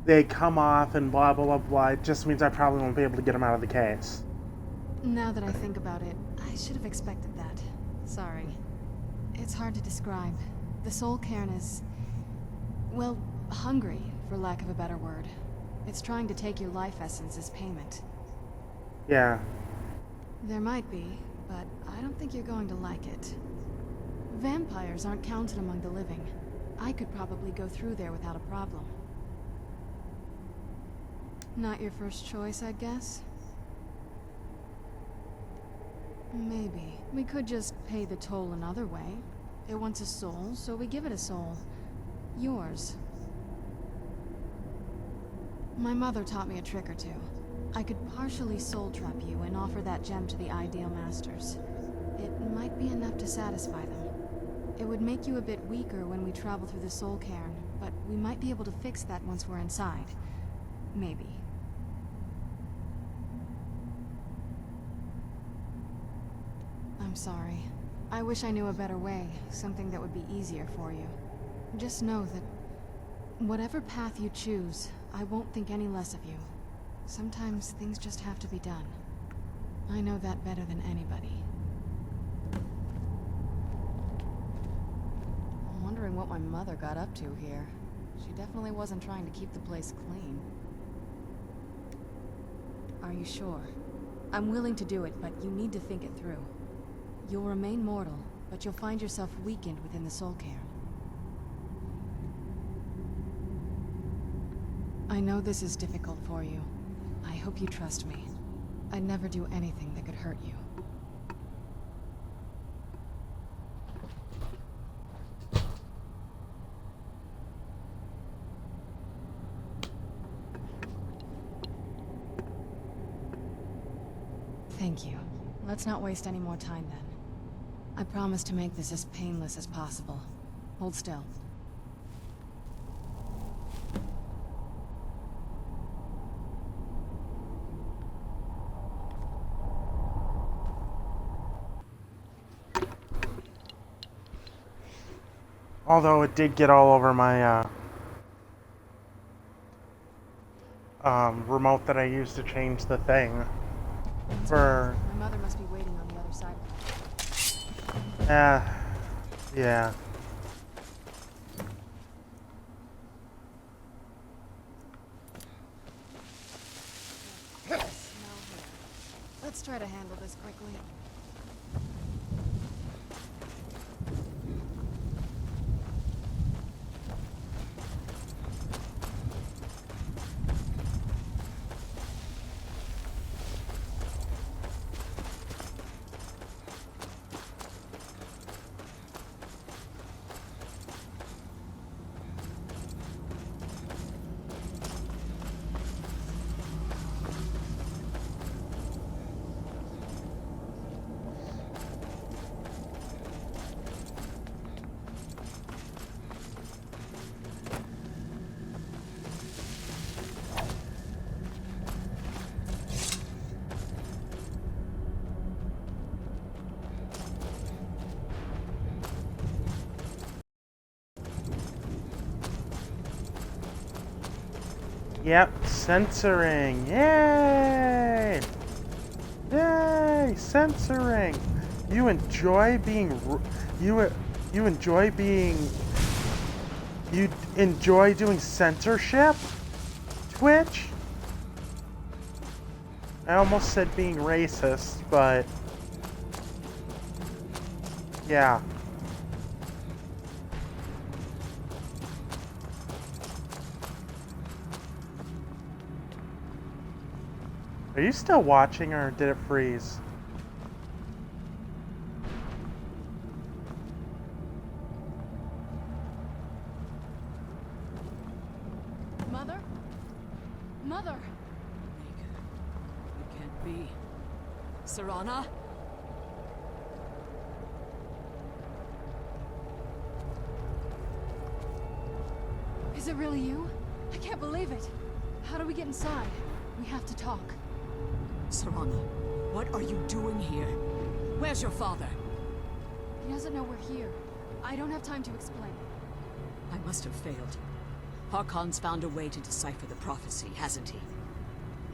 They come off and blah blah blah blah. It just means I probably won't be able to get them out of the case. Now that I think about it, I should have expected that. Sorry. It's hard to describe. The soul cairn is... well, hungry, for lack of a better word. It's trying to take your life essence as payment. Yeah. There might be, but I don't think you're going to like it. Vampires aren't counted among the living. I could probably go through there without a problem. Not your first choice, I guess? Maybe. We could just pay the toll another way. It wants a soul, so we give it a soul. Yours. My mother taught me a trick or two. I could partially soul trap you and offer that gem to the Ideal Masters. It might be enough to satisfy them. It would make you a bit weaker when we travel through the soul cairn, but we might be able to fix that once we're inside. Maybe. I'm sorry. I wish I knew a better way, something that would be easier for you. Just know that whatever path you choose, I won't think any less of you. Sometimes things just have to be done. I know that better than anybody. I'm wondering what my mother got up to here. She definitely wasn't trying to keep the place clean. Are you sure? I'm willing to do it, but you need to think it through. You'll remain mortal, but you'll find yourself weakened within the soul cairn. I know this is difficult for you. I hope you trust me. I'd never do anything that could hurt you. Thank you. Let's not waste any more time then. I promise to make this as painless as possible. Hold still. Although it did get all over my remote that I used to change the thing for. My mother must be waiting on the other side. Yeah. Let's try to handle this quickly. Yep, censoring. Yay! Yay, censoring. You enjoy being you enjoy doing censorship? Twitch? I almost said being racist, but yeah. Are you still watching, or did it freeze? Mother? Mother! It can't be. Serana? Is it really you? I can't believe it. How do we get inside? We have to talk. Serana, what are you doing here? Where's your father? He doesn't know we're here. I don't have time to explain. I must have failed. Harkon's found a way to decipher the prophecy, hasn't he?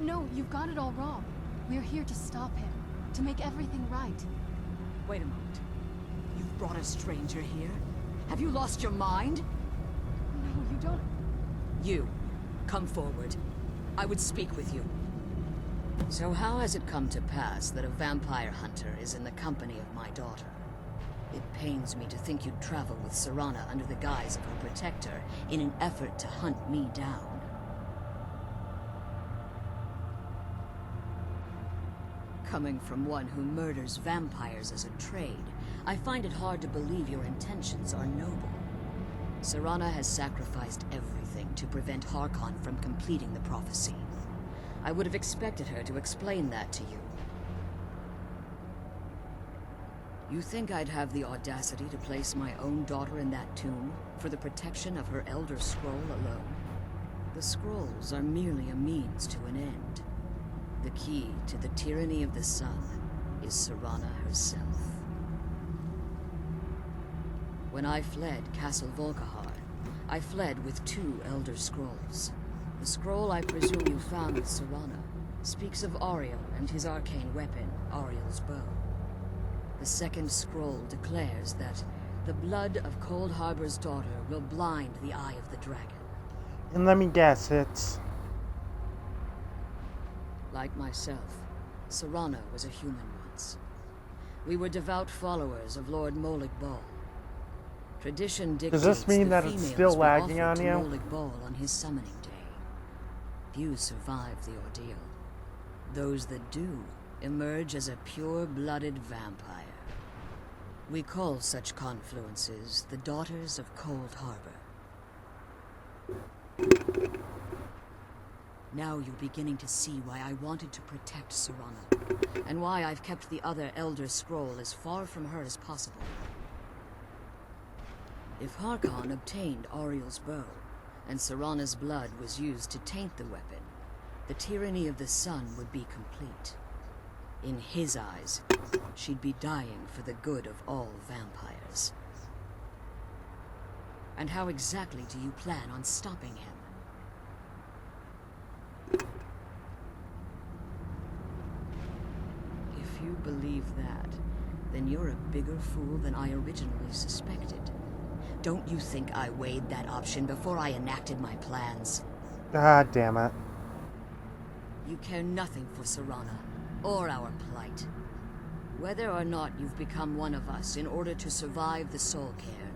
No, you've got it all wrong. We're here to stop him. To make everything right. Wait a moment. You've brought a stranger here? Have you lost your mind? No, you don't... You, come forward. I would speak with you. So how has it come to pass that a vampire hunter is in the company of my daughter? It pains me to think you'd travel with Serana under the guise of her protector in an effort to hunt me down. Coming from one who murders vampires as a trade, I find it hard to believe your intentions are noble. Serana has sacrificed everything to prevent Harkon from completing the prophecy. I would have expected her to explain that to you. You think I'd have the audacity to place my own daughter in that tomb for the protection of her Elder Scroll alone? The scrolls are merely a means to an end. The key to the tyranny of the sun is Serana herself. When I fled Castle Volkihar, I fled with 2 Elder Scrolls. The scroll I presume you found with Serana speaks of Ariel and his arcane weapon, Ariel's bow. The second scroll declares that the blood of Cold Harbor's daughter will blind the eye of the dragon. And let me guess, it's... Like myself, Serana was a human once. We were devout followers of Lord Molig Bal. Tradition dictates Does this mean that that it's females still were lagging offered on to you? Molig Bal on his summoning day. Few survive the ordeal. Those that do emerge as a pure-blooded vampire. We call such confluences the Daughters of Cold Harbor. Now you're beginning to see why I wanted to protect Serana, and why I've kept the other Elder Scroll as far from her as possible. If Harkon obtained Ariel's bow, and Serana's blood was used to taint the weapon, the tyranny of the sun would be complete. In his eyes, she'd be dying for the good of all vampires. And how exactly do you plan on stopping him? If you believe that, then you're a bigger fool than I originally suspected. Don't you think I weighed that option before I enacted my plans? God damn it. You care nothing for Serana, or our plight. Whether or not you've become one of us in order to survive the Soul Cairn,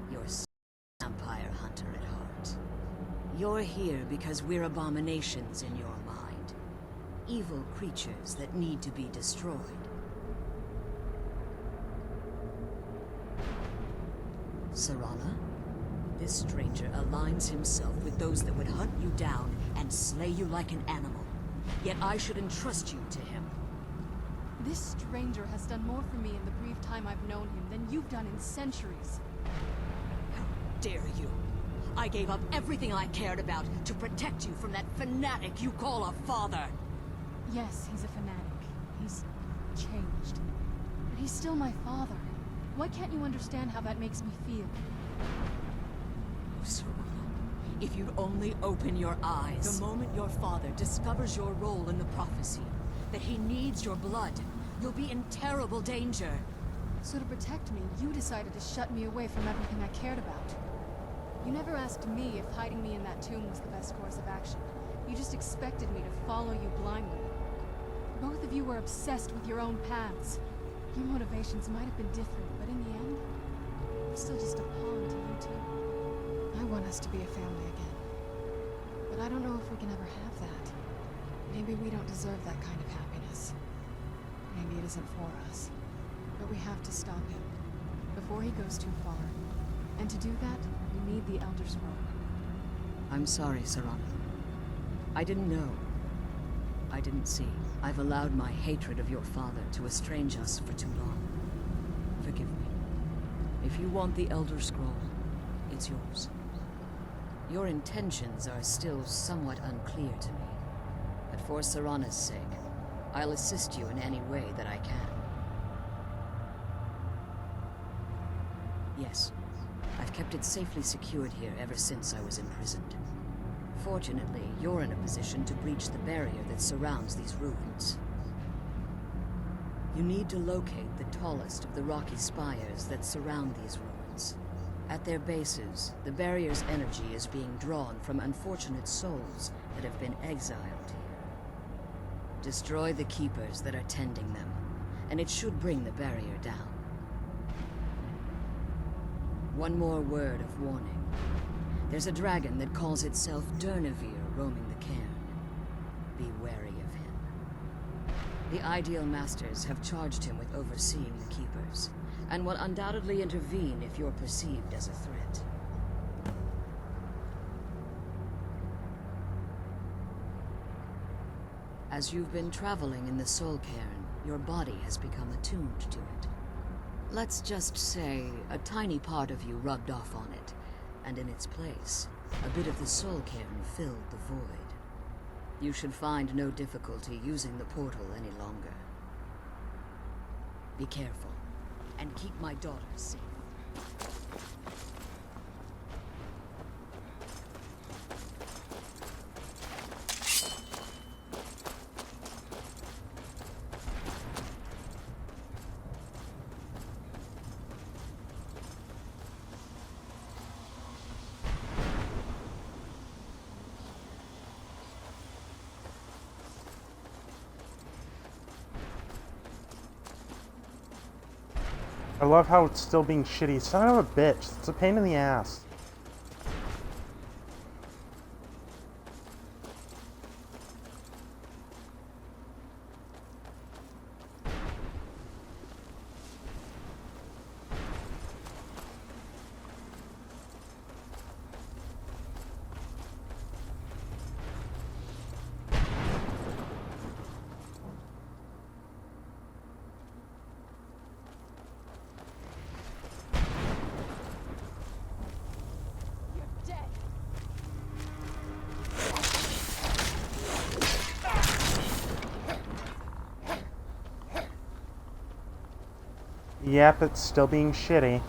you're a vampire hunter at heart. You're here because we're abominations in your mind. Evil creatures that need to be destroyed. Serana? This stranger aligns himself with those that would hunt you down and slay you like an animal. Yet I should entrust you to him. This stranger has done more for me in the brief time I've known him than you've done in centuries. How dare you? I gave up everything I cared about to protect you from that fanatic you call a father. Yes, he's a fanatic. He's changed. But he's still my father. Why can't you understand how that makes me feel? Oh, Serana, if you'd only open your eyes. The moment your father discovers your role in the prophecy, that he needs your blood, you'll be in terrible danger. So to protect me, you decided to shut me away from everything I cared about. You never asked me if hiding me in that tomb was the best course of action. You just expected me to follow you blindly. Both of you were obsessed with your own paths. Your motivations might have been different, but in the end, I'm still just a pawn to you two. I want us to be a family again. But I don't know if we can ever have that. Maybe we don't deserve that kind of happiness. Maybe it isn't for us. But we have to stop him, before he goes too far. And to do that, we need the Elder Scroll. I'm sorry, Serana. I didn't know. I didn't see. I've allowed my hatred of your father to estrange us for too long. Forgive me. If you want the Elder Scroll, it's yours. Your intentions are still somewhat unclear to me. But for Serana's sake, I'll assist you in any way that I can. Yes, I've kept it safely secured here ever since I was imprisoned. Fortunately, you're in a position to breach the barrier that surrounds these ruins. You need to locate the tallest of the rocky spires that surround these ruins. At their bases, the barrier's energy is being drawn from unfortunate souls that have been exiled here. Destroy the keepers that are tending them, and it should bring the barrier down. One more word of warning. There's a dragon that calls itself Durnevere roaming the cairn. Be wary of him. The Ideal Masters have charged him with overseeing the Keepers, and will undoubtedly intervene if you're perceived as a threat. As you've been traveling in the Soul Cairn, your body has become attuned to it. Let's just say a tiny part of you rubbed off on it, and in its place, a bit of the Soul Cairn filled the void. You should find no difficulty using the portal any longer. Be careful, and keep my daughter safe. I love how it's still being shitty. Son of a bitch. It's a pain in the ass. Yep, it's still being shitty.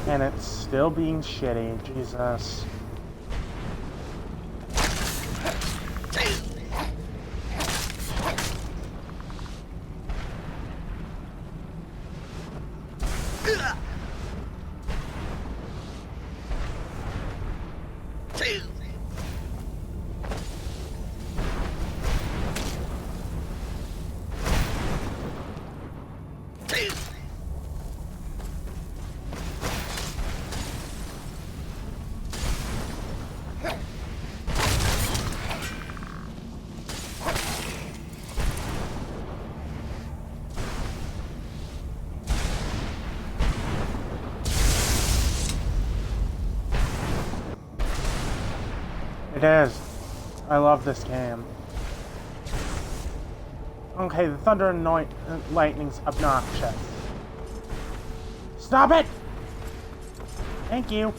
And it's still being shitty, Jesus. It is. I love this game. Okay, the thunder and lightning's obnoxious. Stop it! Thank you.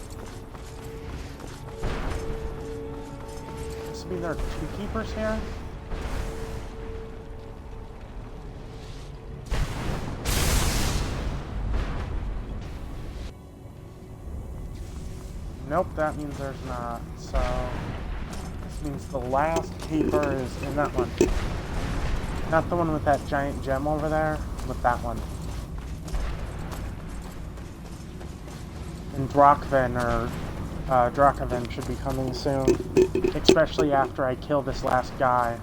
This mean there are two keepers here? Nope, that means there's not. So this means the last keeper is in that one. Not the one with that giant gem over there, with that one. And Drakhaven should be coming soon. Especially after I kill this last guy.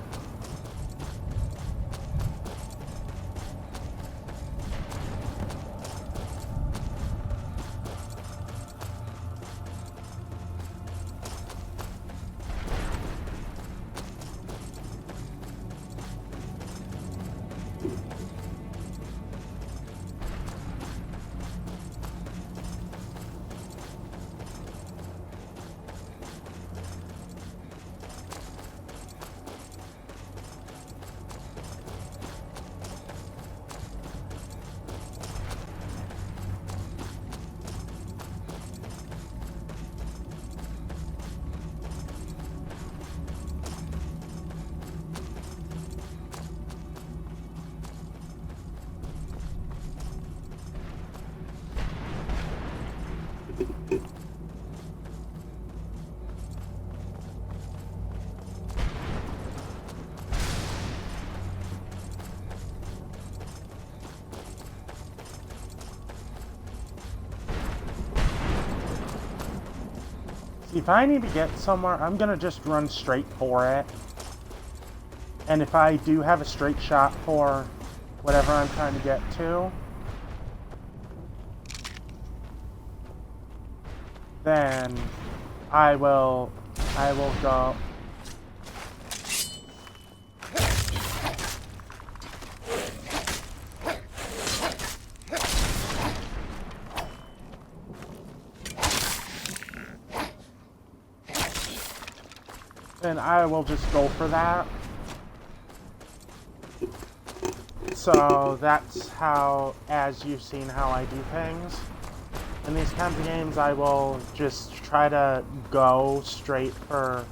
if I need to get somewhere, I'm gonna just run straight for it. And if I do have a straight shot for whatever I'm trying to get to, then I will go. Then I will just go for that. So that's how, as you've seen how I do things. In these kinds of games, I will just try to go straight for...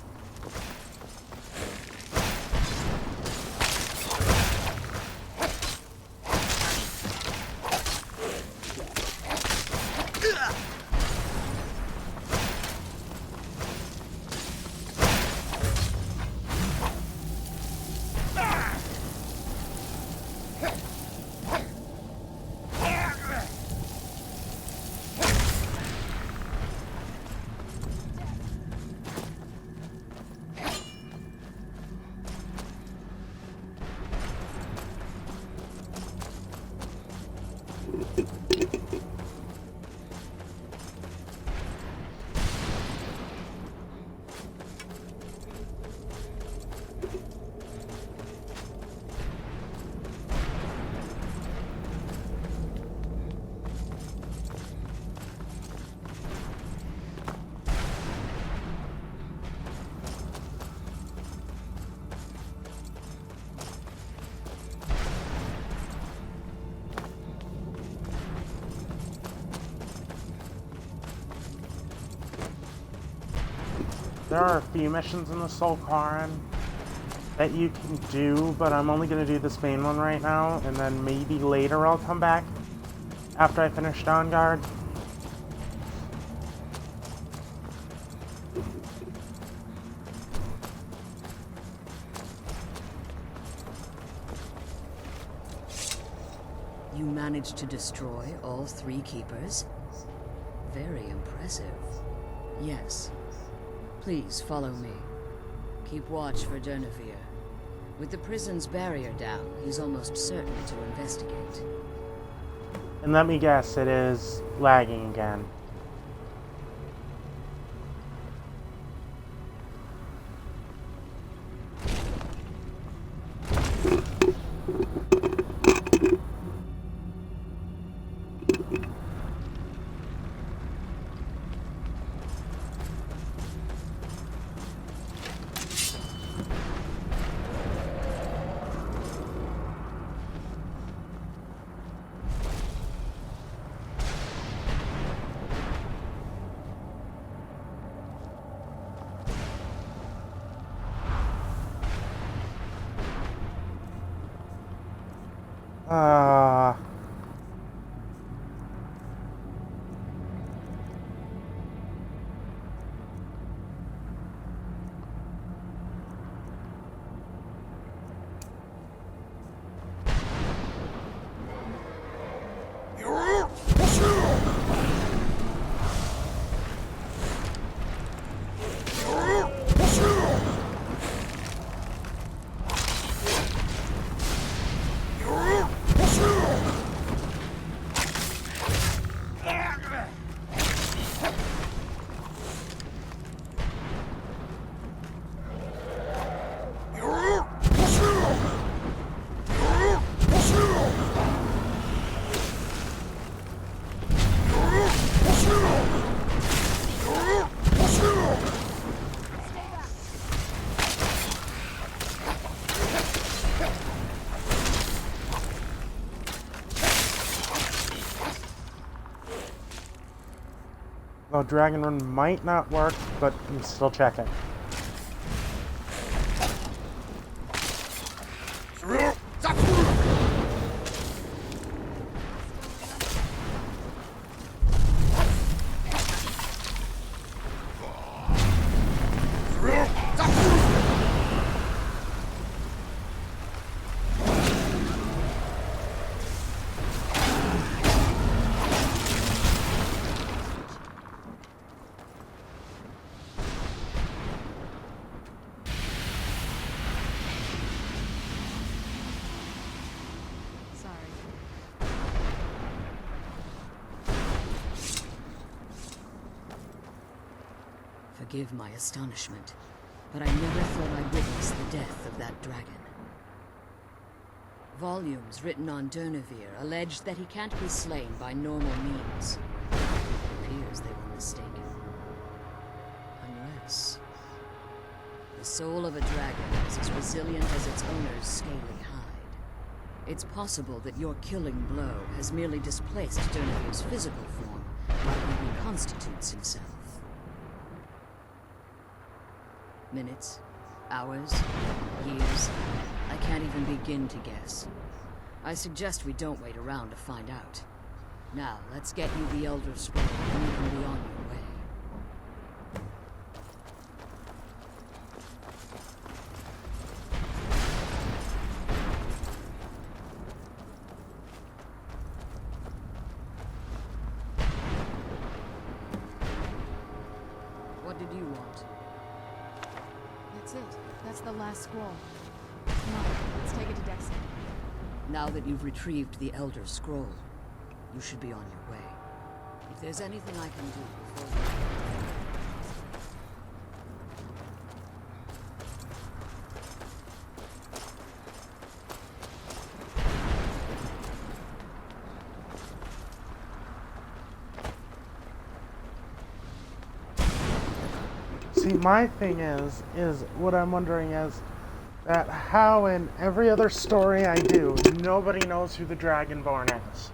There are a few missions in the Soul Cairn that you can do, but I'm only going to do this main one right now, and then maybe later I'll come back after I finish Dawnguard. You managed to destroy all 3 keepers? Very impressive. Yes. Please follow me. Keep watch for Durnevere. With the prison's barrier down, he's almost certain to investigate. And let me guess, it is lagging again. Well, Dragon Run might not work, but I'm still checking. forgive my astonishment, but I never thought I'd witness the death of that dragon. Volumes written on Durnevere allege that he can't be slain by normal means. It appears they were mistaken. Unless... the soul of a dragon is as resilient as its owner's scaly hide. It's possible that your killing blow has merely displaced Durnevere's physical form while he reconstitutes himself. Minutes, hours, years, I can't even begin to guess. I suggest we don't wait around to find out. Now, let's get you the Elder Scroll and you can be on your way. What did you want? That's it. That's the last scroll. Come on, let's take it to Dexter. Now that you've retrieved the Elder Scroll, you should be on your way. If there's anything I can do before you... See, my thing is what I'm wondering is that how in every other story I do, nobody knows who the Dragonborn is.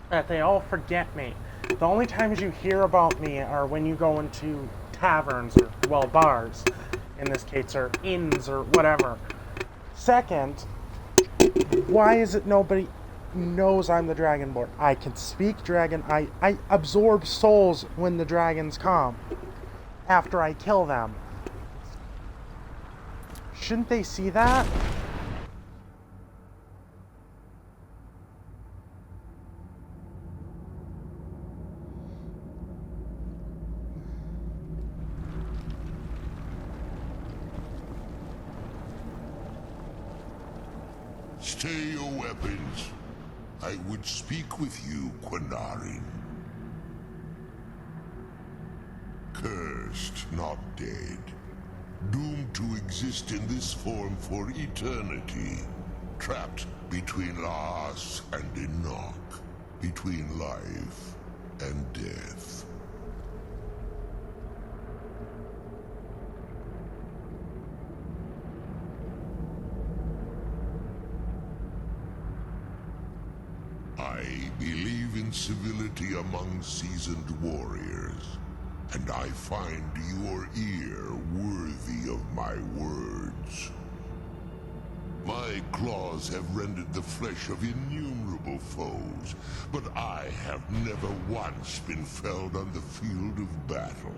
That they all forget me. The only times you hear about me are when you go into taverns or, well, bars, in this case, or inns or whatever. Second, why is it nobody knows I'm the Dragonborn? I can speak dragon. I absorb souls when the dragons come. After I kill them. Shouldn't they see that? Stay your weapons. I would speak with you, Quinarin. Cursed, not dead. Doomed to exist in this form for eternity. Trapped between Laas and Enoch. Between life and death. I believe in civility among seasoned warriors. And I find your ear worthy of my words. My claws have rended the flesh of innumerable foes, but I have never once been felled on the field of battle.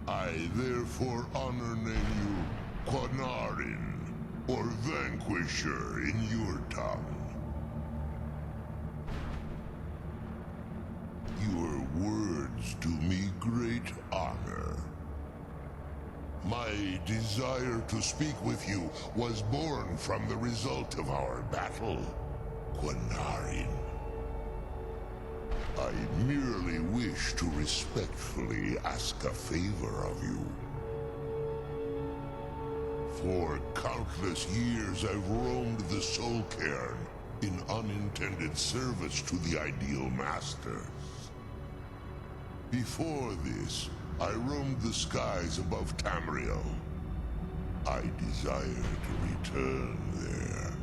I therefore honor name you Quinarin, or Vanquisher in your tongue. Your words do me great honor. My desire to speak with you was born from the result of our battle, Quinarin. I merely wish to respectfully ask a favor of you. For countless years I've roamed the Soul Cairn in unintended service to the Ideal Masters. Before this, I roamed the skies above Tamriel. I desire to return there.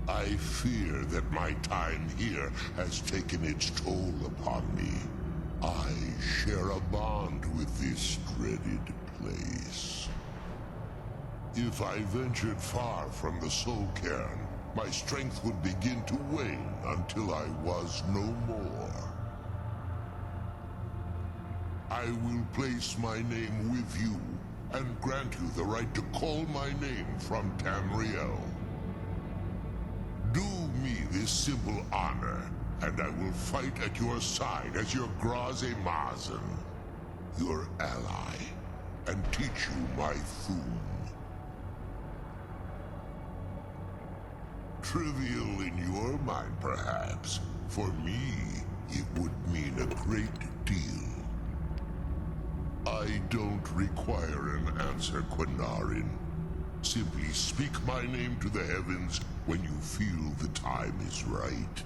I fear that my time here has taken its toll upon me. I share a bond with this dreaded place. If I ventured far from the Soul Cairn, my strength would begin to wane until I was no more. I will place my name with you, and grant you the right to call my name from Tamriel. Do me this simple honor, and I will fight at your side as your Graze Mazen, your ally, and teach you my Thum. Trivial in your mind, perhaps. For me, it would mean a great deal. I don't require an answer, Quinarin. Simply speak my name to the heavens when you feel the time is right.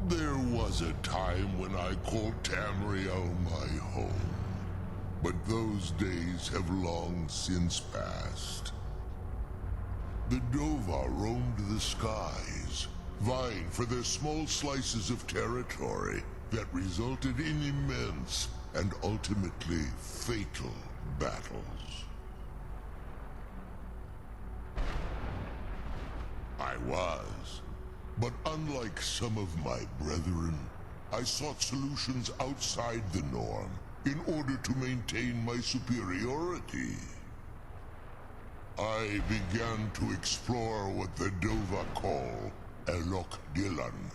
There was a time when I called Tamriel my home, but those days have long since passed. The Dova roamed the skies, vying for their small slices of territory that resulted in immense and ultimately fatal battles. I was. But unlike some of my brethren, I sought solutions outside the norm in order to maintain my superiority. I began to explore what the Dova call Elok Dilan,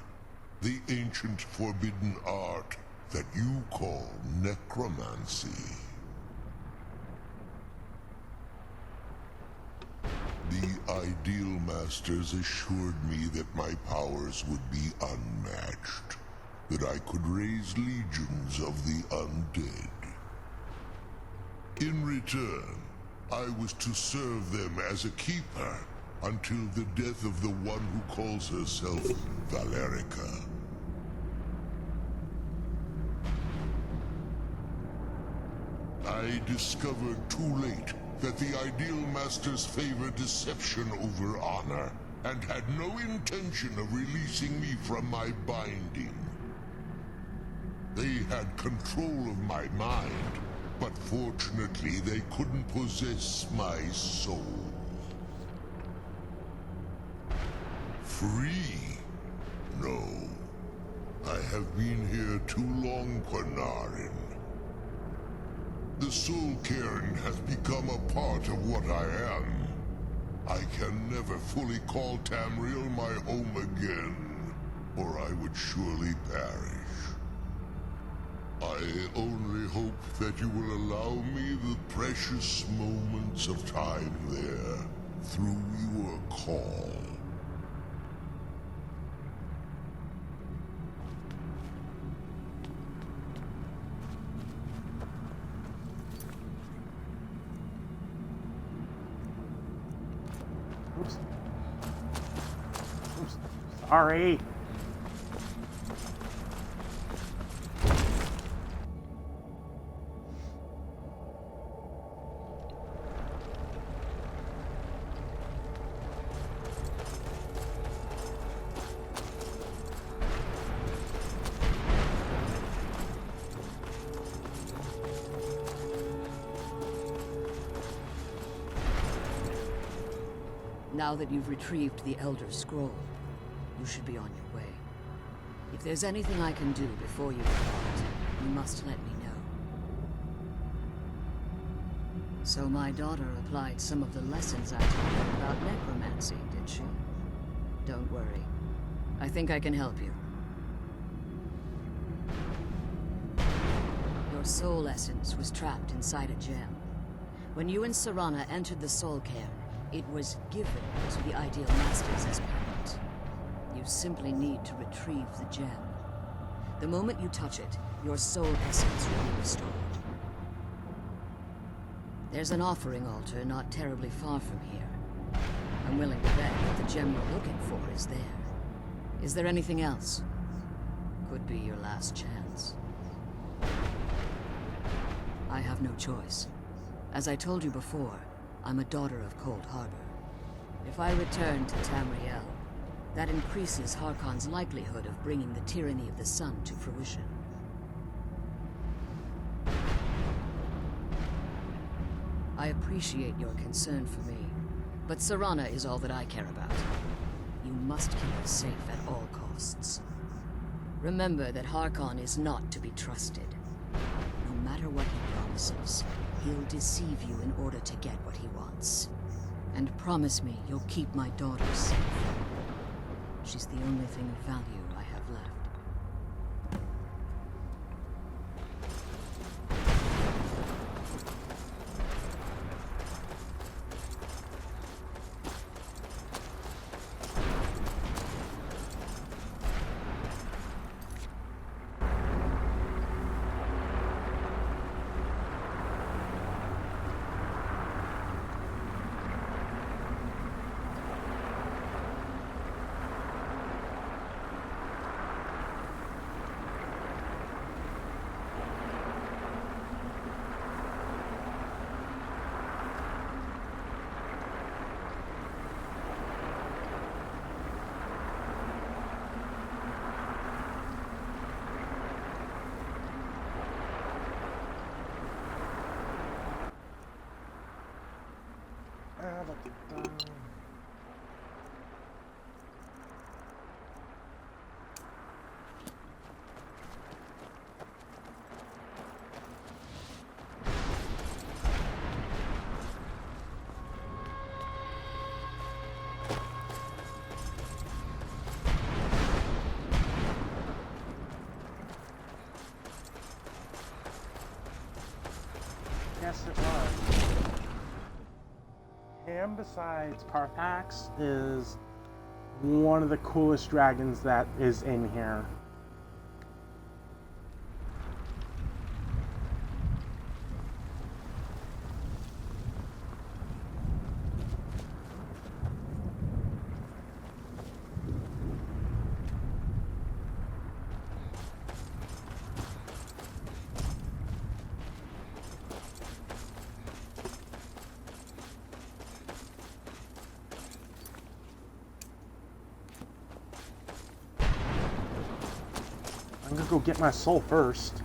the ancient forbidden art that you call necromancy. The Ideal Masters assured me that my powers would be unmatched, that I could raise legions of the undead. In return, I was to serve them as a keeper until the death of the one who calls herself Valerica. I discovered too late that the Ideal Masters favor deception over honor, and had no intention of releasing me from my binding. They had control of my mind, but fortunately they couldn't possess my soul. Free? No. I have been here too long, Quinarin. The Soul Cairn has become a part of what I am. I can never fully call Tamriel my home again, or I would surely perish. I only hope that you will allow me the precious moments of time there, through your call. Sorry. Now that you've retrieved the Elder Scroll, you should be on your way. If there's anything I can do before you depart, you must let me know. So my daughter applied some of the lessons I taught her about necromancy, did she? Don't worry. I think I can help you. Your soul essence was trapped inside a gem. When you and Serana entered the Soul Cairn, it was given to the Ideal Masters as payment. You simply need to retrieve the gem. The moment you touch it, your soul essence will be restored. There's an offering altar not terribly far from here. I'm willing to bet that the gem you're looking for is there. Is there anything else? Could be your last chance. I have no choice. As I told you before, I'm a daughter of Cold Harbor. If I return to Tamriel, that increases Harkon's likelihood of bringing the tyranny of the sun to fruition. I appreciate your concern for me, but Serana is all that I care about. You must keep her safe at all costs. Remember that Harkon is not to be trusted. No matter what he promises, he'll deceive you in order to get what he wants. And promise me you'll keep my daughter safe. She's the only thing of value I have left. Yes, it was. Him, besides Parthax, is one of the coolest dragons that is in here. I'm gonna go get my soul first.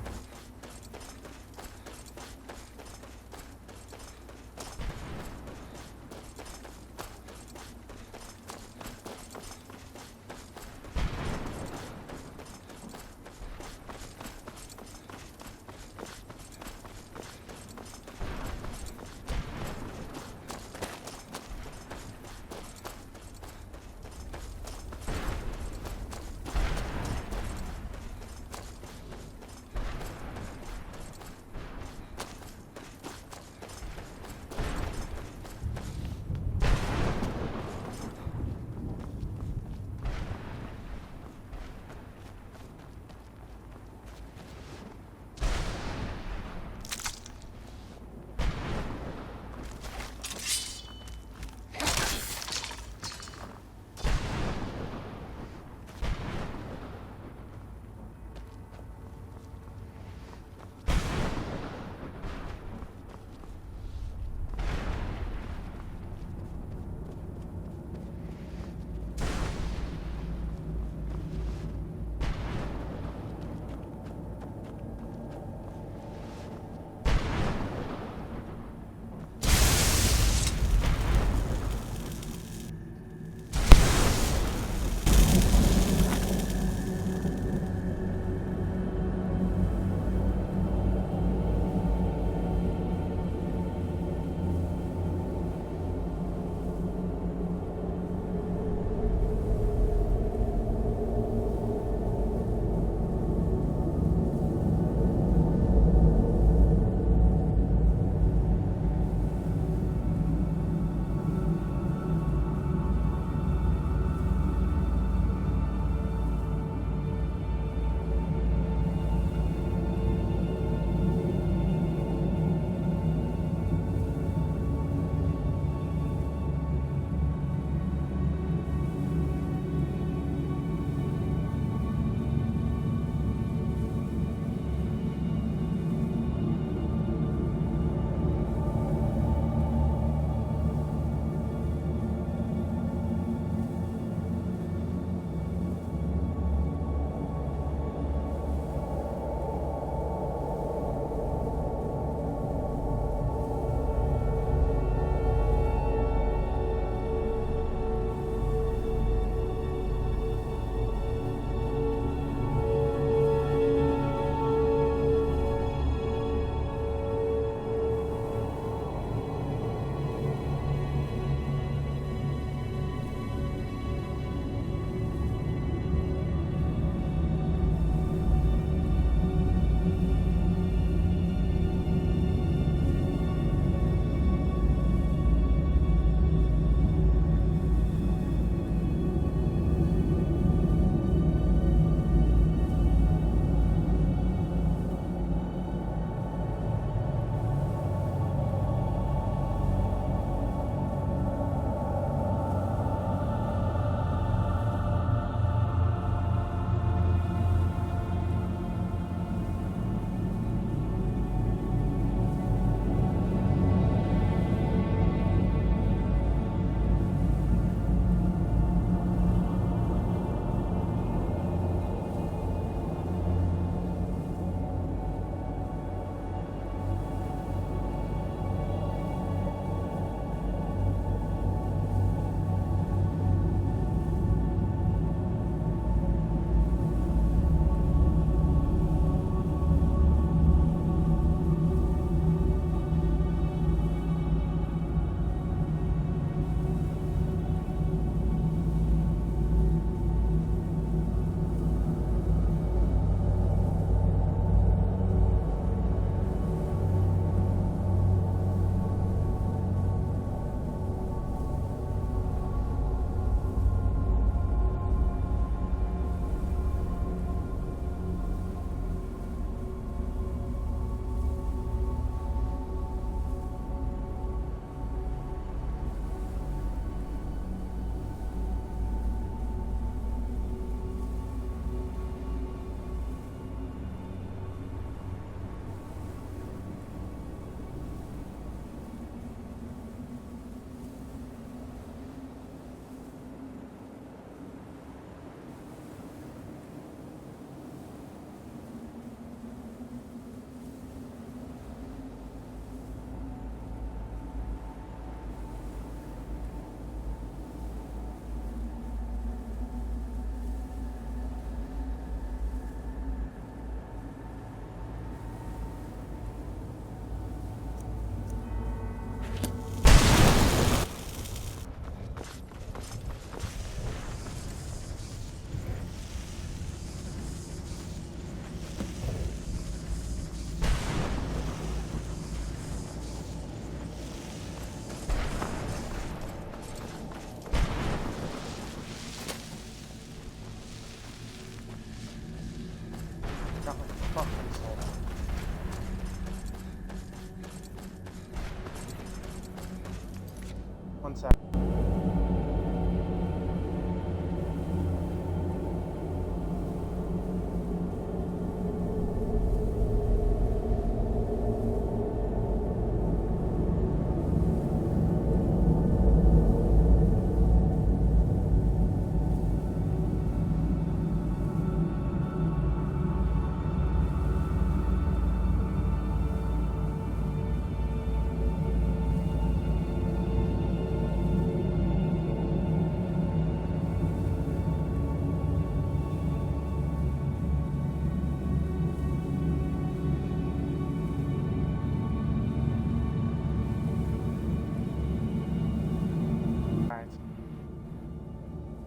1 second.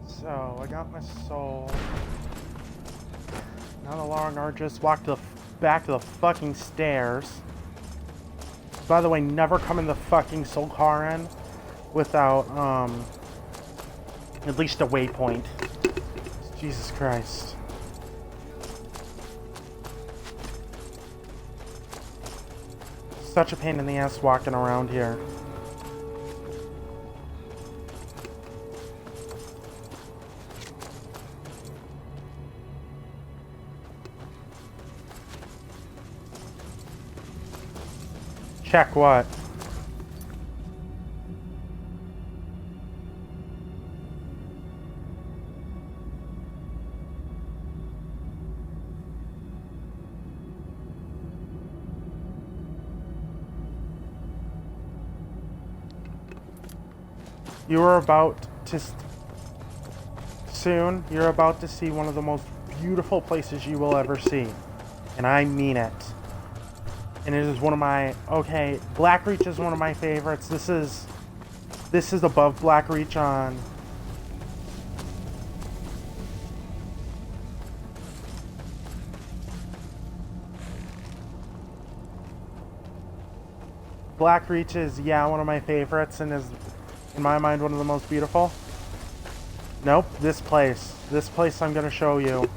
So, I got my soul. Now the longer just walk back to the fucking stairs. By the way, never come in the fucking soul car in without, at least a waypoint. Jesus Christ. Such a pain in the ass walking around here. Check what? You're about to see one of the most beautiful places you will ever see. And I mean it. And it is one of my, okay, Blackreach is one of my favorites. This is above Blackreach on Blackreach is, yeah, one of my favorites and is, in my mind, one of the most beautiful. Nope, this place I'm gonna show you.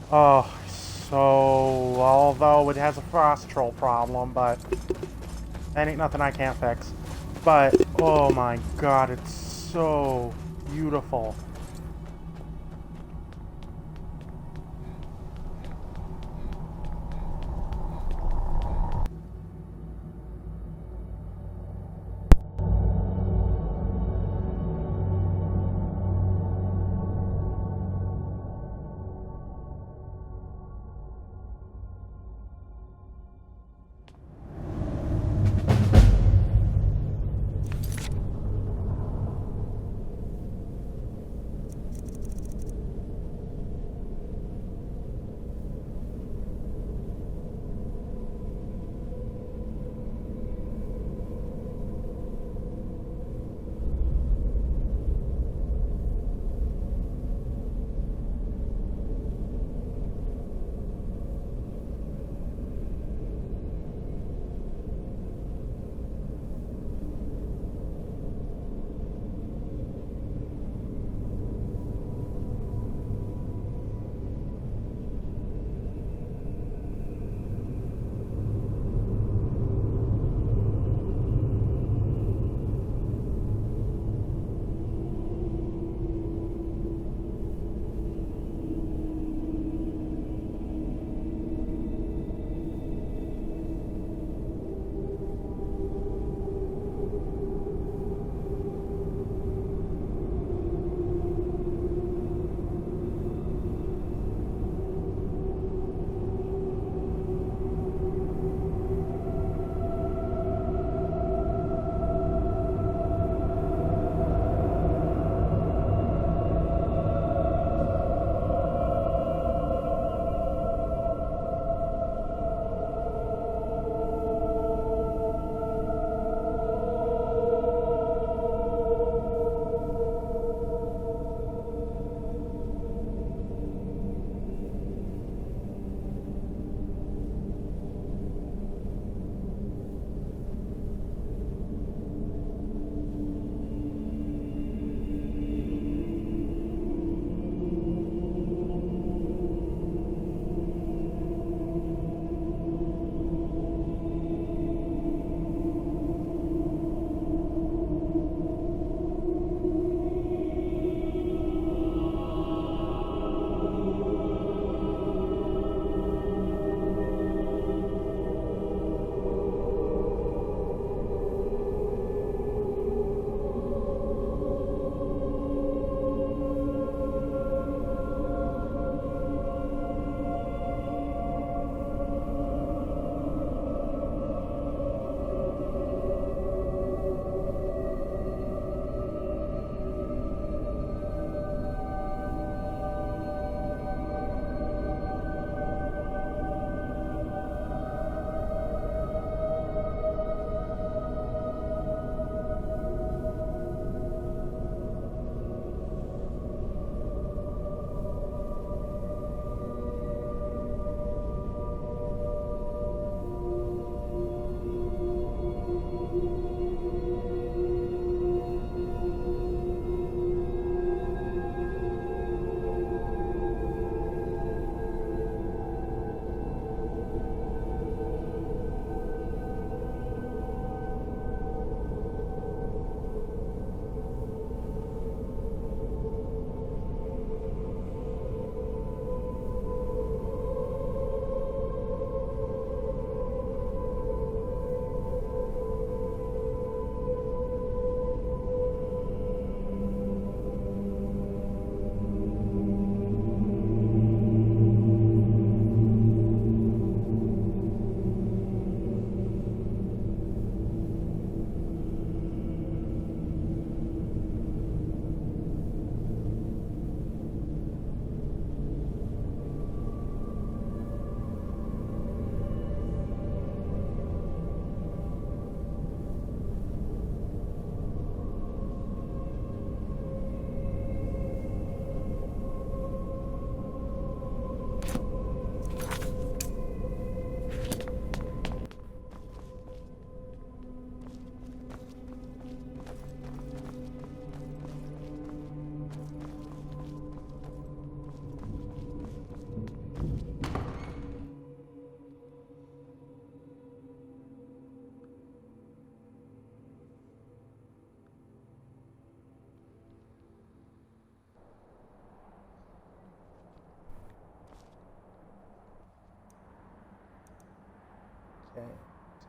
Oh, so, although it has a frost troll problem, but that ain't nothing I can't fix. But, oh my god, it's so beautiful.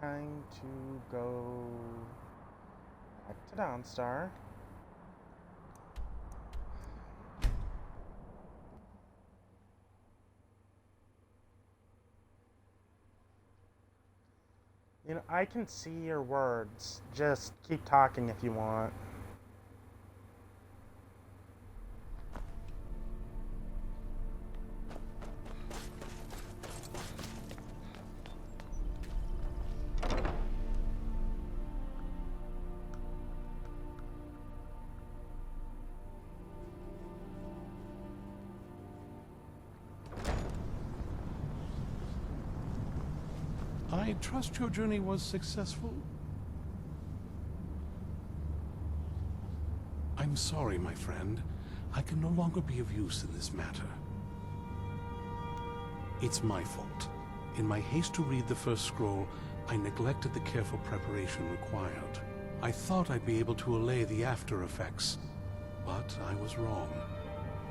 time to go back to Dawnstar. You know, I can see your words. Just keep talking if you want. I trust your journey was successful? I'm sorry, my friend. I can no longer be of use in this matter. It's my fault. In my haste to read the first scroll, I neglected the careful preparation required. I thought I'd be able to allay the after effects, but I was wrong.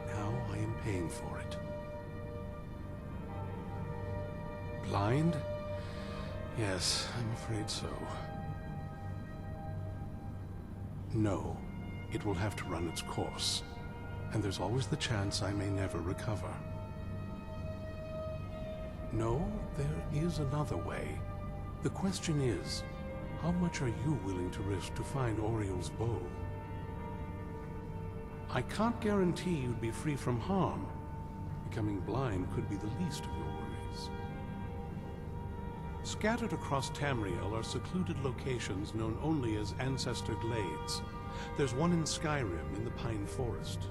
Now I am paying for it. Blind? Yes, I'm afraid so. No, it will have to run its course, and there's always the chance I may never recover. No, there is another way. The question is, how much are you willing to risk to find Oriel's bow? I can't guarantee you'd be free from harm. Becoming blind could be the least of your worries. Scattered across Tamriel are secluded locations known only as Ancestor Glades. There's one in Skyrim in the Pine Forest.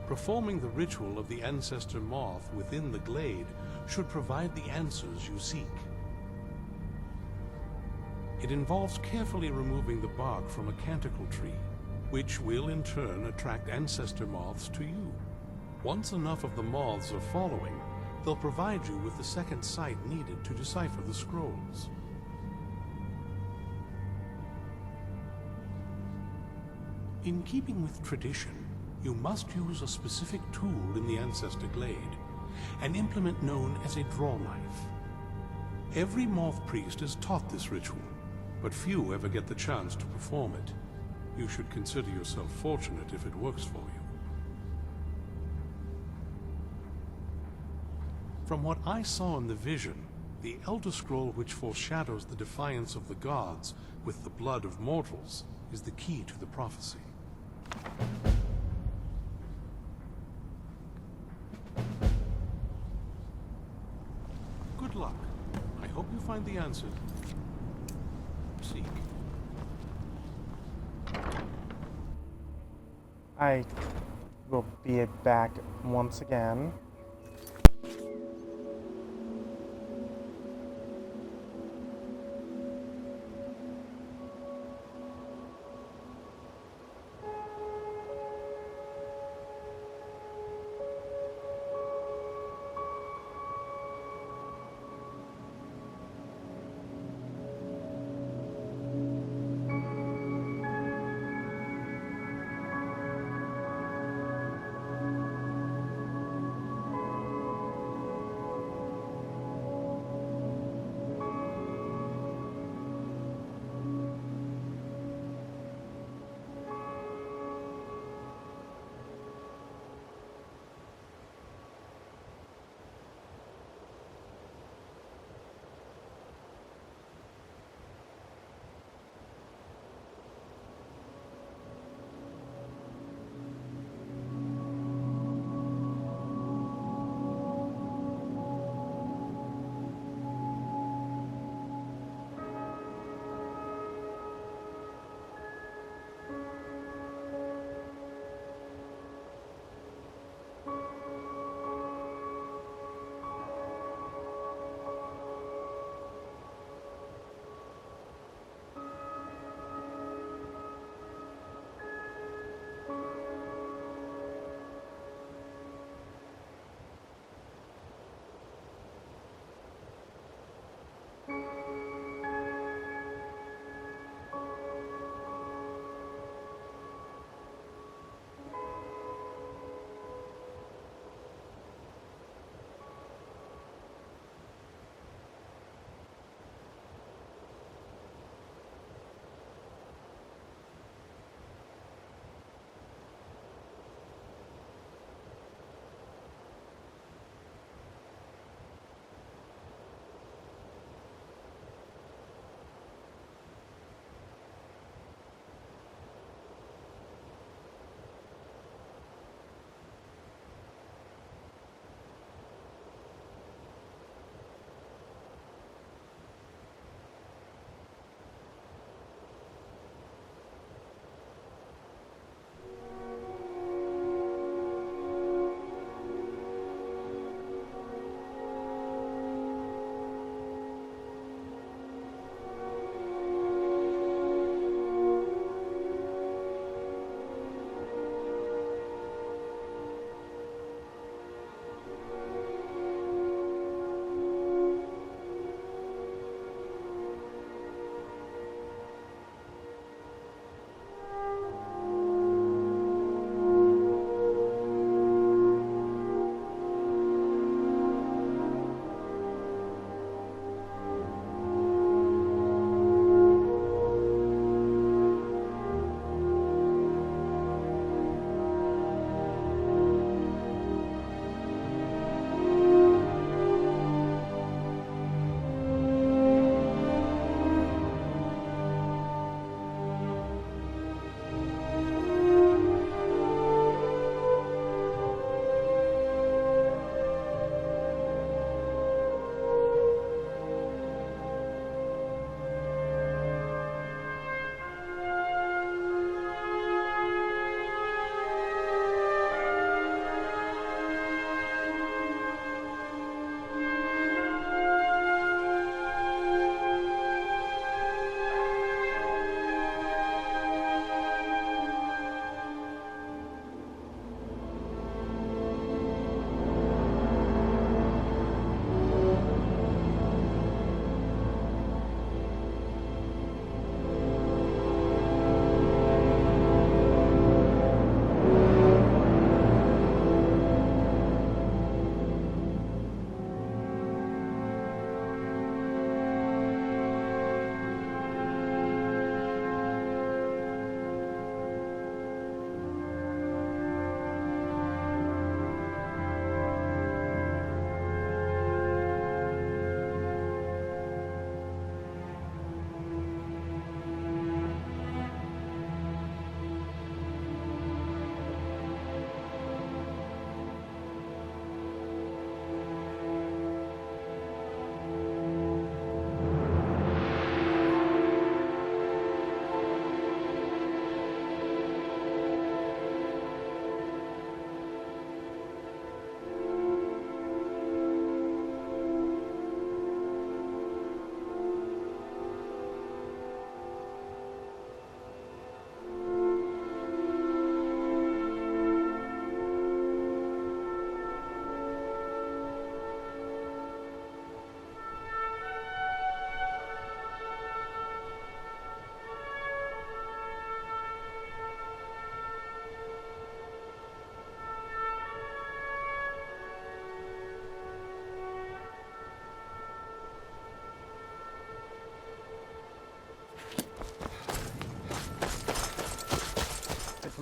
Performing the ritual of the Ancestor Moth within the glade should provide the answers you seek. It involves carefully removing the bark from a canticle tree, which will in turn attract Ancestor Moths to you. Once enough of the moths are following, they'll provide you with the second sight needed to decipher the scrolls. In keeping with tradition, you must use a specific tool in the Ancestor Glade, an implement known as a draw knife. Every moth priest is taught this ritual, but few ever get the chance to perform it. You should consider yourself fortunate if it works for you. From what I saw in the vision, the Elder Scroll which foreshadows the defiance of the gods with the blood of mortals is the key to the prophecy. Good luck. I hope you find the answer. Seek. I will be back once again.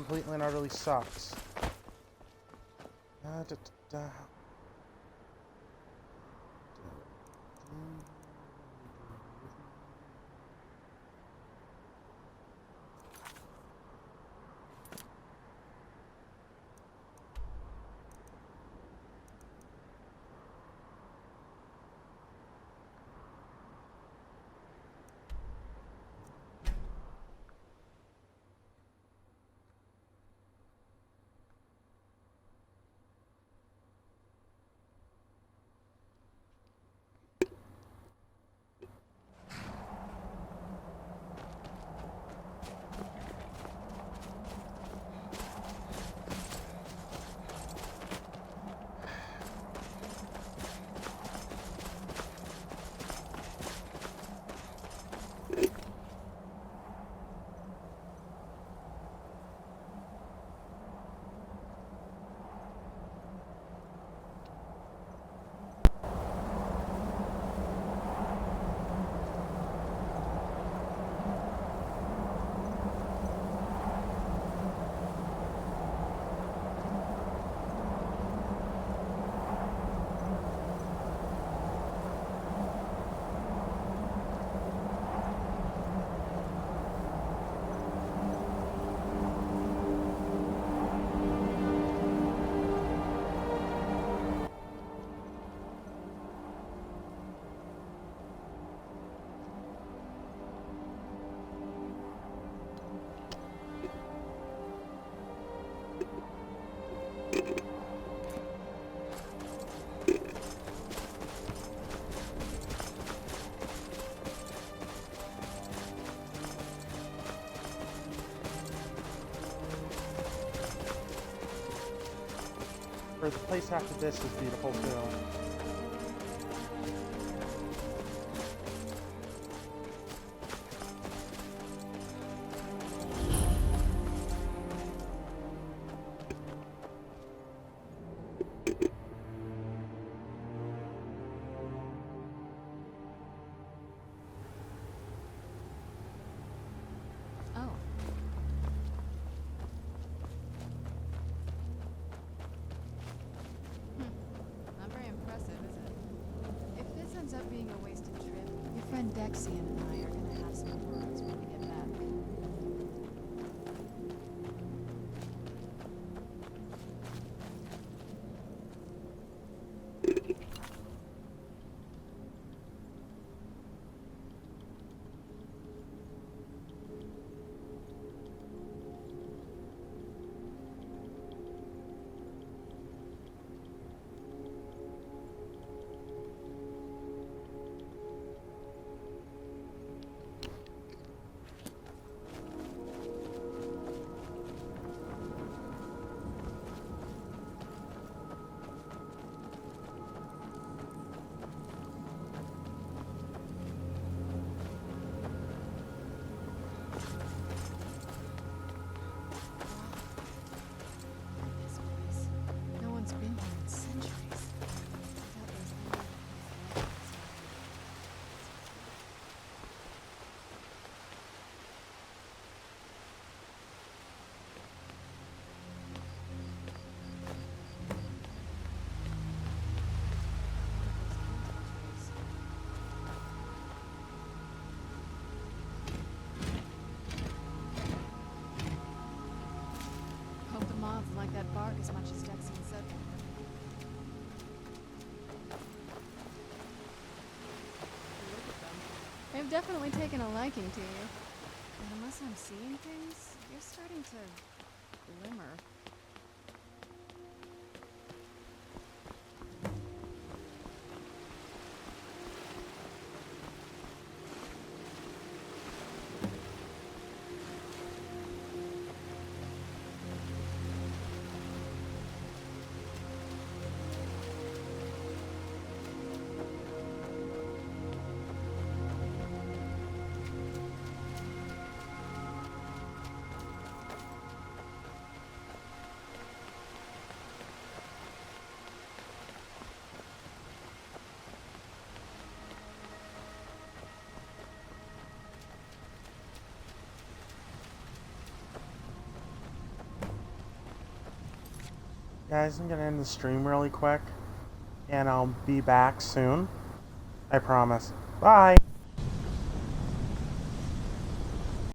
completely and utterly sucks. Da, da, da. Or the place after this is beautiful too. Oh. Not very impressive, is it? If this ends up being a wasted trip, your friend Dexian and I are gonna have some words when we get back. This place. No one's been here in centuries. I doubt there's any other place like this around. Hope the moths like that bark as much as Dexian said they would. Look at them. They've definitely taken a liking to you. And unless I'm seeing things, you're starting to glimmer. Guys, I'm gonna end the stream really quick, and I'll be back soon. I promise. Bye!